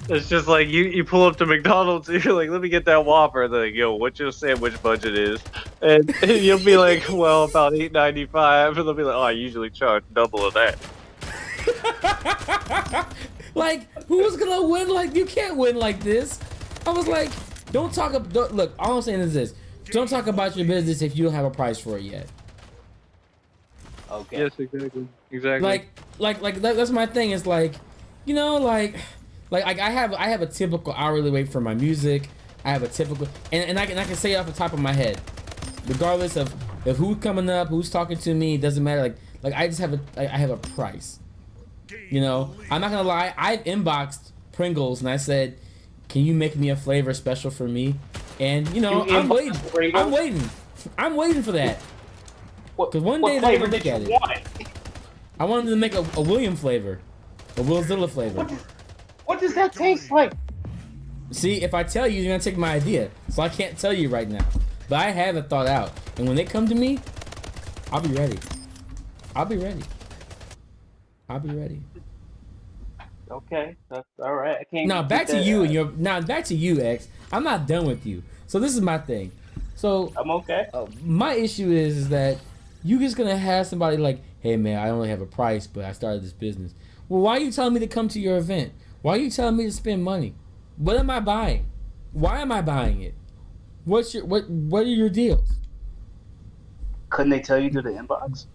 It's just like you pull up to McDonald's and you're like, let me get that Whopper. They're like, yo, what's your sandwich budget is? And you'll be like, well, about $8.95. And they'll be like, oh, I usually charge double of that. Like, who's gonna win? Like, you can't win like this. I was like, look, all I'm saying is this. Don't talk about your business if you don't have a price for it yet. Okay. Yes, exactly. Like that's my thing. It's like, I have a typical hourly rate for my music. I have a typical, and I can say it off the top of my head, regardless of who's coming up, who's talking to me, it doesn't matter. Like I just have I have a price. You know, I'm not gonna lie. I've inboxed Pringles and I said, "Can you make me a flavor special for me?" And you know, I'm waiting for that. Because one day they're gonna look at it. I wanted them to make a William flavor, a WILLZILLA flavor. What does that taste like? See, if I tell you, you're gonna take my idea, so I can't tell you right now. But I have it thought out, and when they come to me, I'll be ready. I'll be ready. I'll be ready. Okay, that's all right. I can't. Now back to you and your. Now back to you, X. I'm not done with you. So this is my thing. So I'm okay. My issue is that you just gonna have somebody like, hey man, I only have a price, but I started this business. Well, why are you telling me to come to your event? Why are you telling me to spend money? What am I buying? Why am I buying it? What are your deals? Couldn't they tell you through the inbox?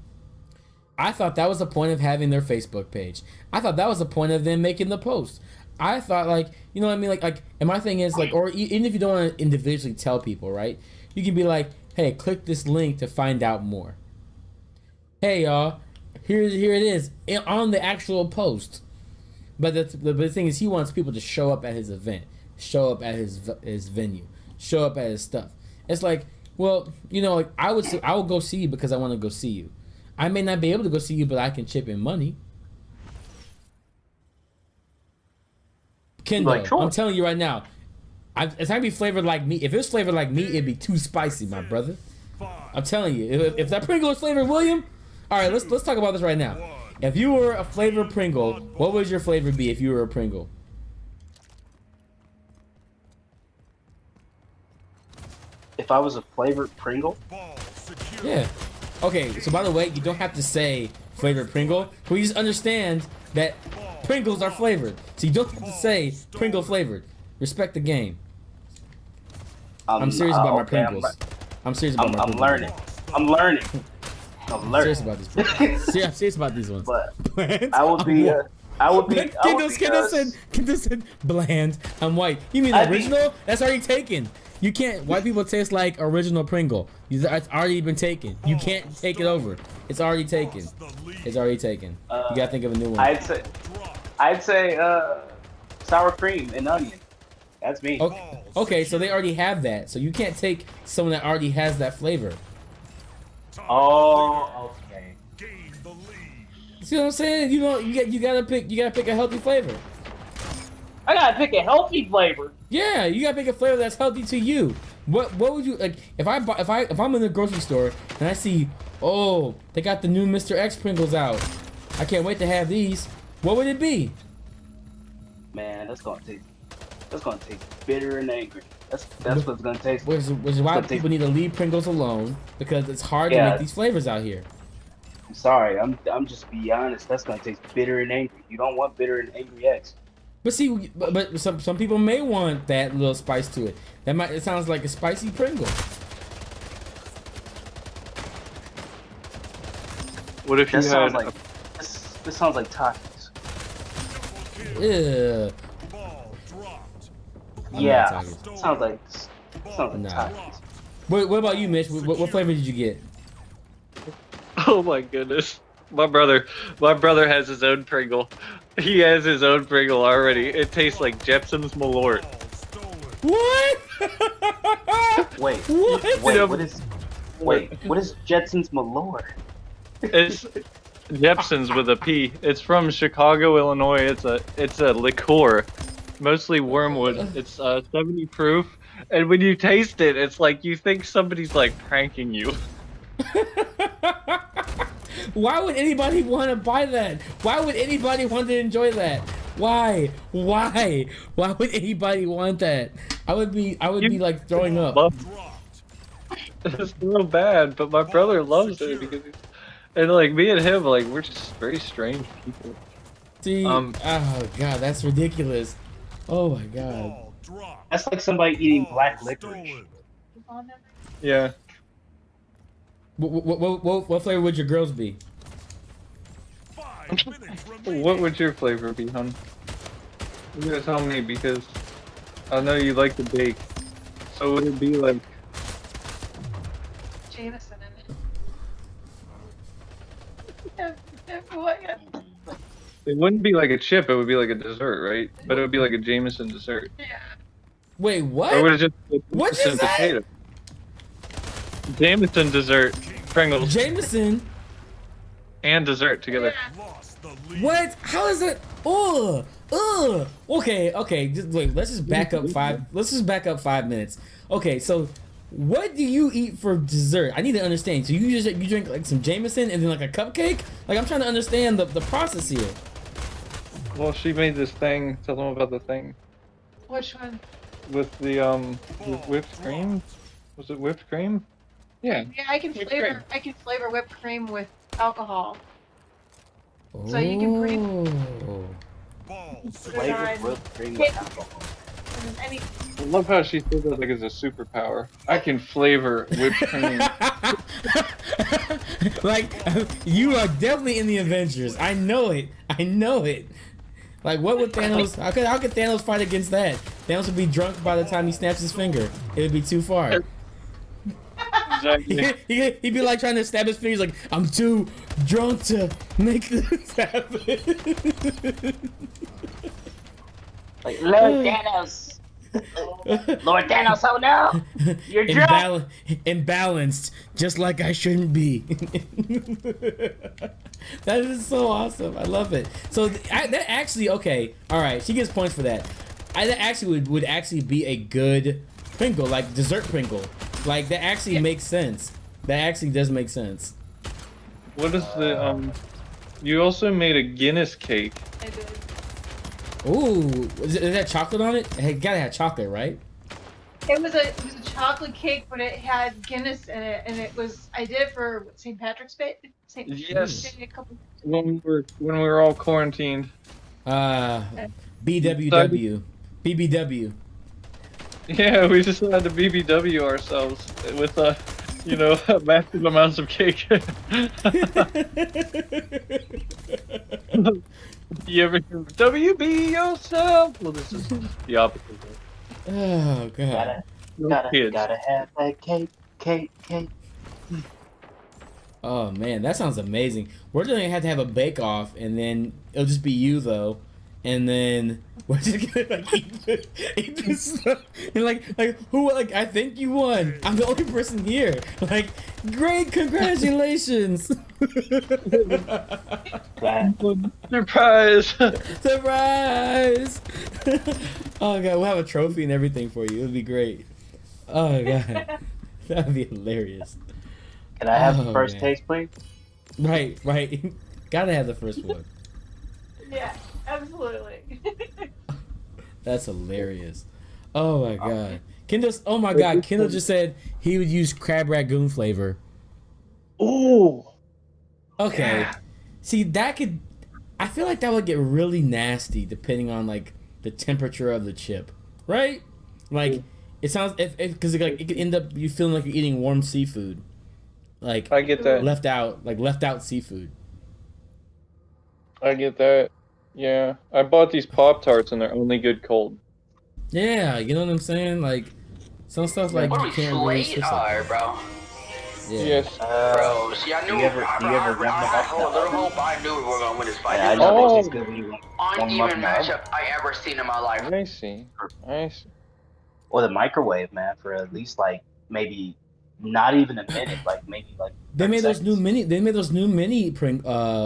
I thought that was the point of having their Facebook page. I thought that was the point of them making the post. I thought, like, you know what I mean? Like, and my thing is, like, or even if you don't want to individually tell people, right? You can be like, hey, click this link to find out more. Hey, y'all, here it is on the actual post. But the thing is, he wants people to show up at his event, show up at his venue, show up at his stuff. It's like, well, you know, like I will go see you because I want to go see you. I may not be able to go see you, but I can chip in money. Kendall, Like, sure. I'm telling you right now, it's not gonna be flavored like me. If it's flavored like me, it'd be too spicy, my brother. I'm telling you, if that Pringle is flavored William, all right, let's talk about this right now. If you were a flavored Pringle, what would your flavor be if you were a Pringle? If I was a flavored Pringle? Yeah. Okay, so by the way, you don't have to say flavored Pringle. Can we just understand that Pringles are flavored? So you don't have to say Pringle flavored. Respect the game. I'm serious about my Pringles. I'm serious about my Pringles. I'm learning. I'm serious about these ones. I'm serious about these ones. But I would be Kendall said bland. I'm white. You mean original? That's already taken. You can't. White people taste like original Pringle. It's already been taken. You can't take it over. It's already taken. It's already taken. You gotta think of a new one. I'd say sour cream and onion. That's me. Okay, so they already have that. So you can't take someone that already has that flavor. Oh, okay. See what I'm saying? You gotta pick a healthy flavor. I gotta pick a healthy flavor. Yeah, you gotta pick a flavor that's healthy to you. What would you like if I'm in the grocery store and I see, oh, they got the new Mr. X Pringles out. I can't wait to have these. What would it be? Man, that's gonna taste bitter and angry. That's what it's gonna taste. Which is why people need to leave Pringles alone, because it's hard to make these flavors out here. I'm sorry, I'm just be honest. That's gonna taste bitter and angry. You don't want bitter and angry X. But see, but some people may want that little spice to it. It sounds like a spicy Pringle. What if you had? This sounds like tacos. Yeah. Yeah. Sounds like tacos. What about you, Mitch? What flavor did you get? Oh my goodness. My brother has his own Pringle. He has his own Pringle already. It tastes like Jepson's Malort. What? Wait, what is Jetson's Malort? It's Jepson's with a P. It's from Chicago, Illinois. It's a liqueur, mostly wormwood. It's 70 proof, and when you taste it, it's like you think somebody's like pranking you. Why would anybody want to buy that? Why would anybody want to enjoy that? Why would anybody want that? I would be like throwing up. It's real bad, but my brother loves it because and like me and him, like we're just very strange people. See, oh god, that's ridiculous. Oh my god. That's like somebody eating black licorice. Yeah. What flavor would your girls be? What would your flavor be, hon? You gotta tell me because I know you like to bake. So would it be like? Jameson in it. What? It wouldn't be like a chip. It would be like a dessert, right? But it would be like a Jameson dessert. Yeah. Wait, what? Or would it just be What'd you Jameson say? potato? Jameson dessert, Pringles, Jameson? and dessert together. Yeah. What? How is it? Ugh. Ugh. Okay. Just wait. Let's just back up 5 minutes. Okay, so what do you eat for dessert? I need to understand. So you drink like some Jameson and then like a cupcake? Like I'm trying to understand the process here. Well, she made this thing. Tell them about the thing Which one? with the whipped cream. Was it whipped cream? Yeah. Yeah, I can Whipped flavor. cream. I can flavor whipped cream with alcohol. So you can put Flavored whipped cream with alcohol. any. I love how she said that like it's a superpower. I can flavor whipped cream. Like you are definitely in the Avengers. I know it. Like what would Thanos? How could Thanos fight against that? Thanos would be drunk by the time he snaps his finger. It would be too far. Exactly. He'd be like trying to stab his fingers. Like I'm too drunk to make this happen. Like, Lord Thanos. Lord Thanos, oh no! You're drunk! Imbalanced, just like I shouldn't be. That is so awesome. I love it. So that actually, okay, all right. She gets points for that. That actually would actually be a good Pringle, like dessert Pringle. Like that actually makes sense. That actually does make sense. What is the You also made a Guinness cake. I did. Ooh, is that chocolate on it? It gotta have chocolate, right? It was a chocolate cake, but it had Guinness in it, and it was. I did it for St. Patrick's Day. Yes. Day a couple. When we were all quarantined. BWW, BBW. Yeah, we just had to BBW ourselves with massive amounts of cake. You ever hear WB yourself? Well, this is the opposite. Oh god. Gotta have that cake. Oh man, that sounds amazing. We're gonna have to have a bake off, and then it'll just be you though, and then we're just gonna like eat this stuff. And like who I think you won. I'm the only person here. Like, great, congratulations. Surprise! Surprise! Oh god, we'll have a trophy and everything for you. It'll be great. Oh god, that'd be hilarious. Can I have the Oh, first man. taste, please? Right. Gotta have the first one. Yeah, absolutely. That's hilarious. Oh my god. Oh my god, Kendall just said he would use crab ragoon flavor. Ooh. Okay. Yeah. See, I feel like that would get really nasty depending on like the temperature of the chip. Right? Like it sounds because like it could end up you feeling like you're eating warm seafood. Like I get that. left out seafood. I get that. Yeah. I bought these Pop-Tarts and they're only good cold. Yeah, you know what I'm saying? Like some stuff like What you we can't really slayed? switch like Alright, bro. Yeah. Yes. Bro, see, I knew. do you ever run them up I had a little hope. I knew we were gonna win this fight. Yeah, I This know Oh. that tastes good when you warm them uneven up. matchup I ever seen in my life. I see. Or the microwave, man, for at least like maybe not even a minute, like maybe like They 30 made those seconds. new mini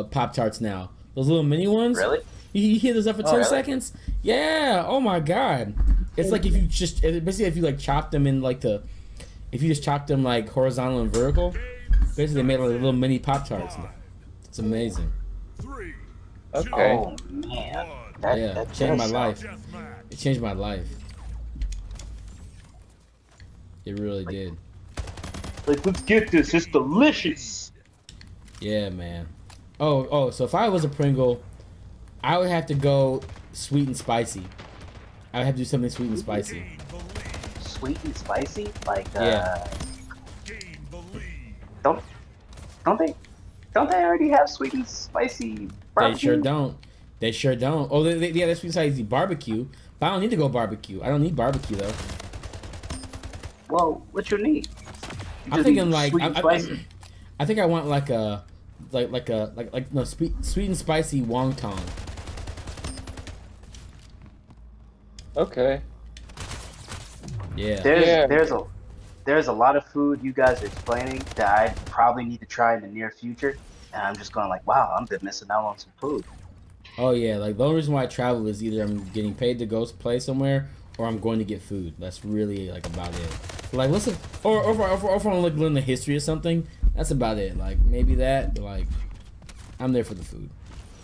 Pop Tarts now. Those little mini ones. Really? You heat those up for 10 really? seconds? Yeah. Oh my god. It's like if you like chop them in like if you just chop them like horizontal and vertical. Basically, they made like little mini Pop Tarts. It's amazing. Okay. Oh man, Yeah, that changed my does life. sound- It changed my life. It really did. Like, let's get this. It's delicious. Yeah, man. Oh, so if I was a Pringle, I would have to go sweet and spicy. I would have to do something sweet and spicy. Sweet and spicy, like Yeah. Don't they already have sweet and spicy barbecue? They sure don't. Oh, yeah, that's sweet and spicy barbecue. But I don't need to go barbecue. I don't need barbecue though. Well, what you need? You I'm just thinking need like sweet and spicy. I think I want like a no sweet and spicy wonton. Okay. Yeah. There's a lot of food you guys are explaining that I probably need to try in the near future, and I'm just going like, wow, I'm been missing out on some food. Oh yeah, like the only reason why I travel is either I'm getting paid to go play somewhere or I'm going to get food. That's really like about it. Like listen, or if I want to like learn the history or something, that's about it. Like maybe that, but like I'm there for the food.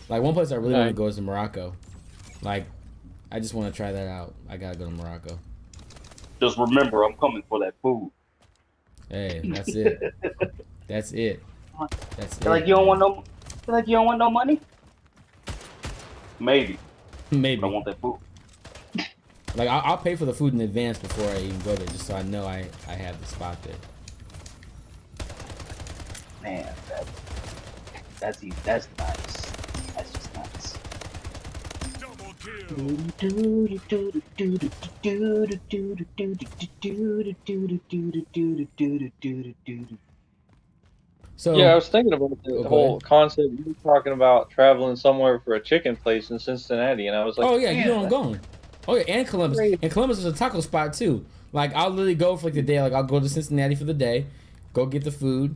Like one place I really want to go is to Morocco. Like I just want to try that out. I gotta go to Morocco. Just remember, I'm coming for that food. Hey, that's it. That's it. That's it. Feel like you don't want no. Feel like you don't want no money? Maybe. Maybe. But I want that food. Like I'll pay for the food in advance before I even go there, just so I know I have the spot there. Man, that's nice. That's just nice. So Yeah, I was thinking about the go whole ahead. concept. You were talking about traveling somewhere for a chicken place in Cincinnati, and I was like, oh yeah, you man, know where I'm going. Oh yeah, and Columbus. Great. And Columbus is a taco spot too. Like I'll literally go for like the day. Like I'll go to Cincinnati for the day, go get the food,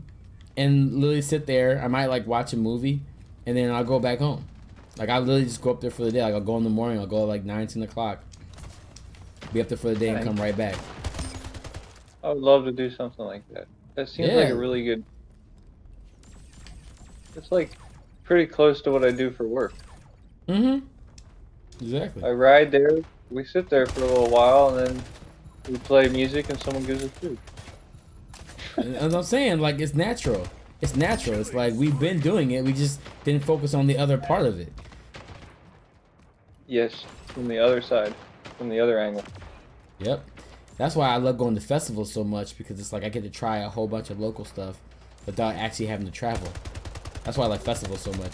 and literally sit there. I might like watch a movie, and then I'll go back home. Like I'll literally just go up there for the day. Like I'll go in the morning. I'll go at like 9, 10 o'clock. Be up there for the day and come right back. I would love to do something like that. That seems like Yeah. a really good. It's like pretty close to what I do for work. Mm-hmm. Exactly. I ride there, we sit there for a little while, and then we play music, and someone gives us food. And as I'm saying, like it's natural. It's natural. It's like we've been doing it. We just didn't focus on the other part of it. Yes, from the other side, from the other angle. Yep. That's why I love going to festivals so much, because it's like I get to try a whole bunch of local stuff without actually having to travel. That's why I like festivals so much.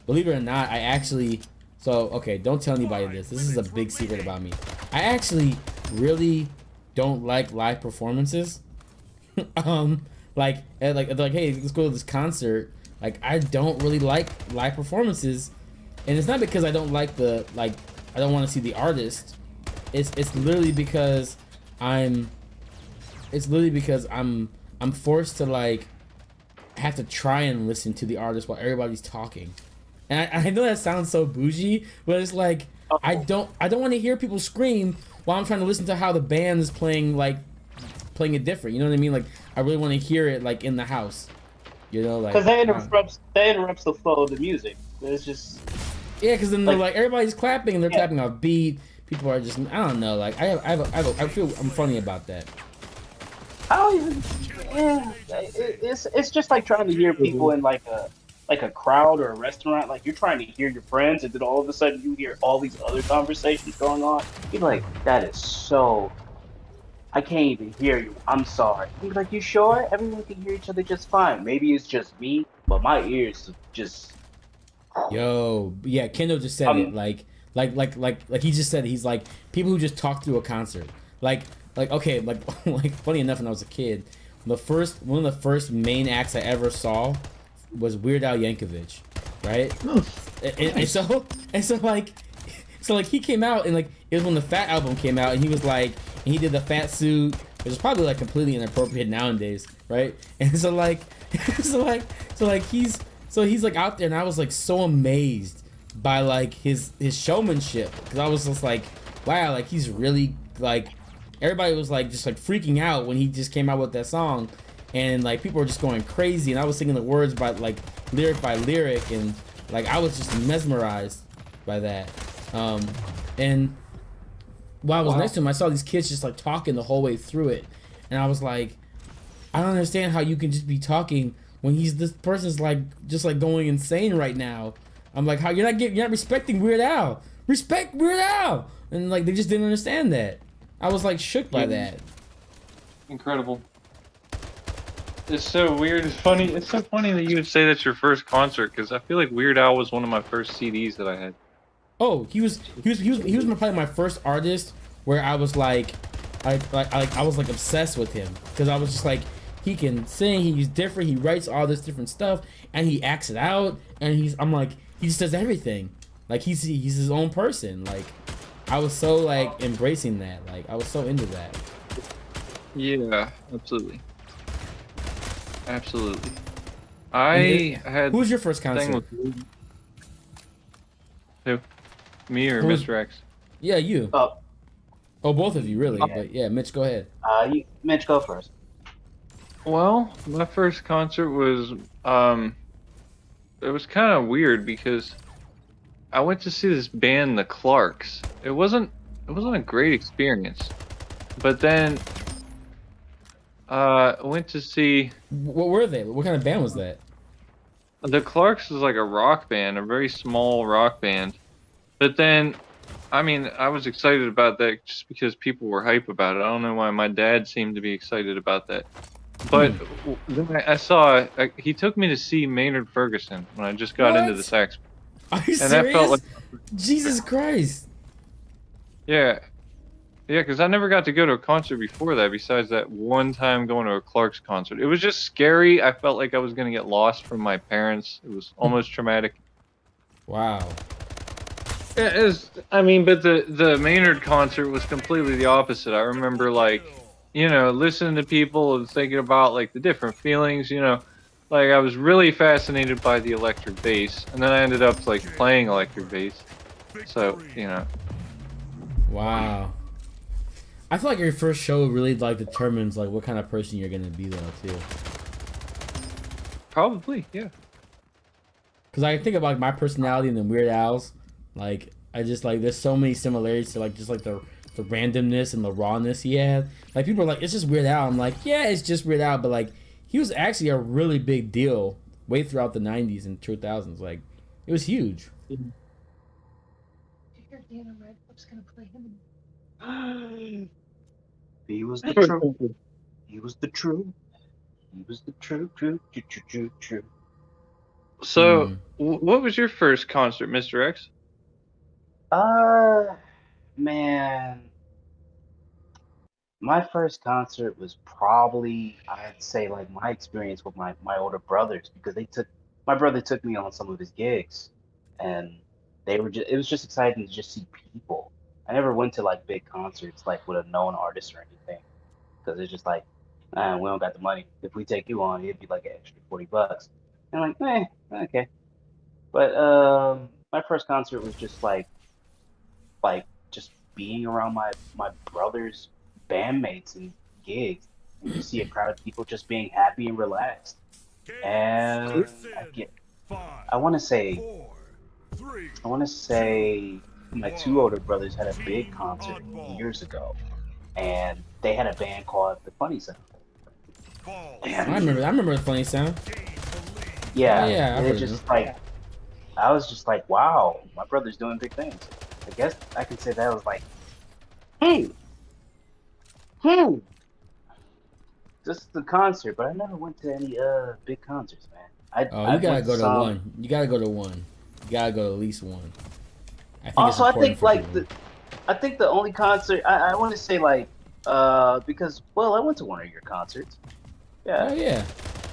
Believe it or not, I actually... So, okay, don't tell anybody this. This is a big secret about me. I actually really don't like live performances. Like, hey, let's go to this concert. Like, I don't really like live performances. And it's not because I don't like I don't want to see the artist. It's literally because I'm forced to like have to try and listen to the artist while everybody's talking. And I know that sounds so bougie, but it's like I don't want to hear people scream while I'm trying to listen to how the band is playing it different. You know what I mean? Like I really want to hear it like in the house. You know, like Because that interrupts the flow of the music. It's just yeah, because then they're like everybody's clapping and they're clapping off beat. People are just I don't know. Like I feel I'm funny about that. I don't even. Yeah, it's just like trying to hear people in like a crowd or a restaurant. Like you're trying to hear your friends, and then all of a sudden you hear all these other conversations going on. You're like, that is so. I can't even hear you. I'm sorry. You're like, you sure? Everyone can hear each other just fine. Maybe it's just me, but my ears just. Yo, yeah, Kendall just said it. Like he just said it. He's like people who just talk through a concert. Like okay, like funny enough, when I was a kid, one of the first main acts I ever saw was Weird Al Yankovic, right? and so he came out and like it was when the Fat album came out and he was like and he did the fat suit, which is probably like completely inappropriate nowadays, right? And so he's like out there and I was like so amazed by like his showmanship, because I was just like, wow, like he's really like everybody was like just like freaking out when he just came out with that song, and like people were just going crazy, and I was singing the words by like lyric by lyric, and like I was just mesmerized by that. And while I was next to him, I saw these kids just like talking the whole way through it, and I was like, I don't understand how you can just be talking when this person's like just like going insane right now. I'm like, how you're not respecting Weird Al. Respect Weird Al. And like they just didn't understand that. I was like shook by that. Incredible. It's so weird. It's funny. It's so funny that you would say that's your first concert, because I feel like Weird Al was one of my first CDs that I had. Oh, he was probably my first artist where I was like, I was like obsessed with him because I was just like, he can sing, he's different, he writes all this different stuff, and he acts it out, and I'm like, he just does everything. Like he's his own person. Like I was so like embracing that. Like I was so into that. Yeah, absolutely. Absolutely. I had. Who's your first concert? Who? Me or Who's- Mr. X? Yeah, you. Oh, both of you, really. But yeah, Mitch, go ahead. Mitch, go first. Well, my first concert was it was kind of weird because I went to see this band, the Clarks. It wasn't a great experience, but then I went to see What were they? What kind of band was that? the Clarks. Was like a rock band, a very small rock band. But then, I mean, I was excited about that just because people were hype about it. I don't know why my dad seemed to be excited about that. But then I saw he took me to see Maynard Ferguson when I just got into the sax. Are you And serious? that felt like, Jesus Christ. yeah, because I never got to go to a concert before that. Besides that one time going to a Clark's concert, it was just scary. I felt like I was gonna get lost from my parents. It was almost traumatic. Wow. It is, I mean, but the Maynard concert was completely the opposite. I remember, like, you know, listening to people and thinking about, like, the different feelings, you know. Like, I was really fascinated by the electric bass, and then I ended up, like, playing electric bass. So, you know. Wow. I feel like your first show really, like, determines, like, what kind of person you're gonna be, though, too. Probably, yeah. Because I think about my personality and the Weird Al's. Like, I just, like, there's so many similarities to, like, just, like, the randomness and the rawness he had. Like, people are like, it's just Weird Al. I'm like, yeah, it's just Weird Al. But, like, he was actually a really big deal way throughout the 90s and 2000s. Like, it was huge. You hear Dana Redcliffe's gonna play him? He was the true. He was the true. He was the true. So, what was your first concert, Mr. X? Man, my first concert was probably, I'd say, like my experience with my older brothers, because my brother took me on some of his gigs, and it was just exciting to just see people. I never went to like big concerts like with a known artist or anything, because it's just like, we don't got the money. If we take you on, it'd be like an extra $40. And I'm like, okay. But my first concert was just like just being around my brother's bandmates and gigs, and you see a crowd of people just being happy and relaxed. And I want to say my two older brothers had a big concert years ago, and they had a band called the Funny Sound. I remember the Funny Sound. Yeah, yeah. and it just like, I was just like, wow, my brother's doing big things. I guess I can say that was like, just the concert, but I never went to any big concerts, man. You gotta go to one. You gotta go to one. You gotta go to at least one. I think the only concert I want to say, like, because, well, I went to one of your concerts. Yeah. Oh yeah.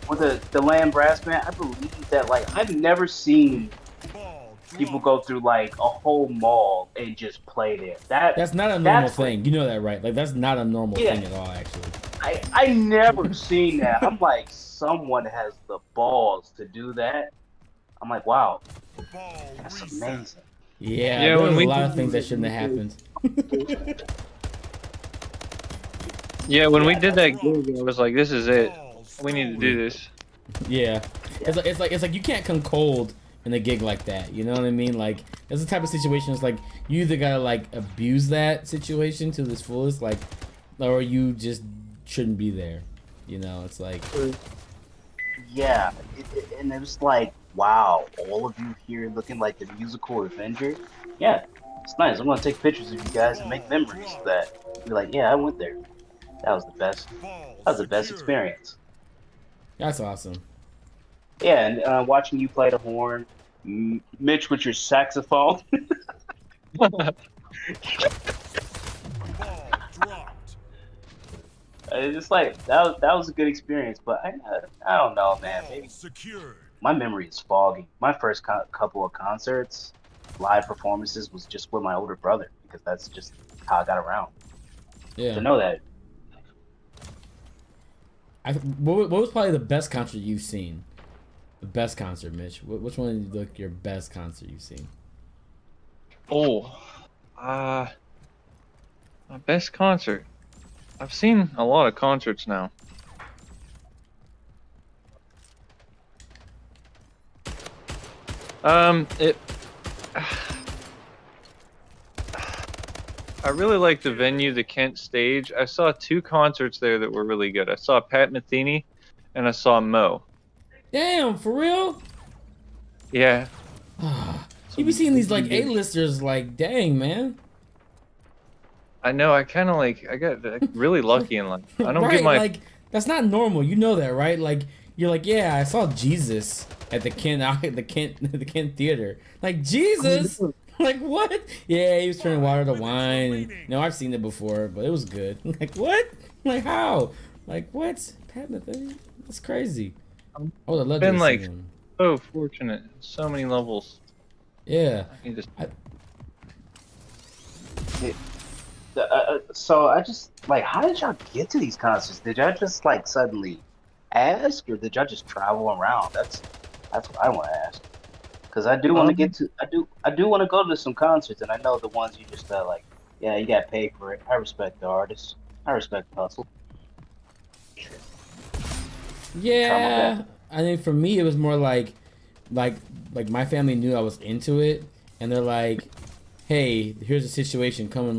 With the Lamb Brass Band, I believe that, like, I've never seen people go through like a whole mall and just play there. That's not a normal thing. You know that, right? Like, that's not a normal thing at all, actually. I never seen that. I'm like, someone has the balls to do that. I'm like, wow, that's amazing. Yeah, there was a lot of things that shouldn't have happened. Yeah, when we did that gig, I was like, this is it. We need to do this. Yeah. It's like you can't come cold in a gig like that. You know what I mean? Like, it's the type of situation. It's like you either gotta like abuse that situation to its fullest, like, or you just shouldn't be there. You know, it's like. Yeah, and it was like, wow, all of you here looking like the musical Avenger. Yeah, it's nice. I'm gonna take pictures of you guys and make memories of that. Be like, yeah, I went there. That was the best. That was the best experience. That's awesome. Yeah, and watching you play the horn, Mitch with your saxophone. It's just like that was a good experience, but I don't know, man. Maybe my memory is foggy. My first couple of concerts, live performances was just with my older brother because that's just how I got around. Yeah. To know that. What was probably the best concert you've seen? The best concert, Mitch. Which one is like your best concert you've seen? Oh, my best concert. I've seen a lot of concerts now. It. I really like the venue, the Kent stage. I saw 2 concerts there that were really good. I saw Pat Metheny, and I saw Mo. Damn, for real? Yeah. You be seeing these like A-listers, like, dang, man. I know. I kind of like. I got really lucky in life. I don't right, get my. like that's not normal. You know that, right? Like you're like, yeah, I saw Jesus at the Kent Theater. Like Jesus. Like what? Yeah, he was turning water to wine. And, no, I've seen it before, but it was good. Like what? Like how? Like what? Pat Metheny? That's crazy. I would have loved to Been see like him. so fortunate, so many levels. Yeah. I need to... So I just like, how did y'all get to these concerts? Did y'all just like suddenly ask, or did y'all just travel around? That's what I want to ask. Because I do want to get to, I do want to go to some concerts, and I know the ones you just like, yeah, you got to pay for it. I respect the artists. I respect the hustle. Yeah, I think for me it was more like my family knew I was into it, and they're like, "Hey, here's a situation. Come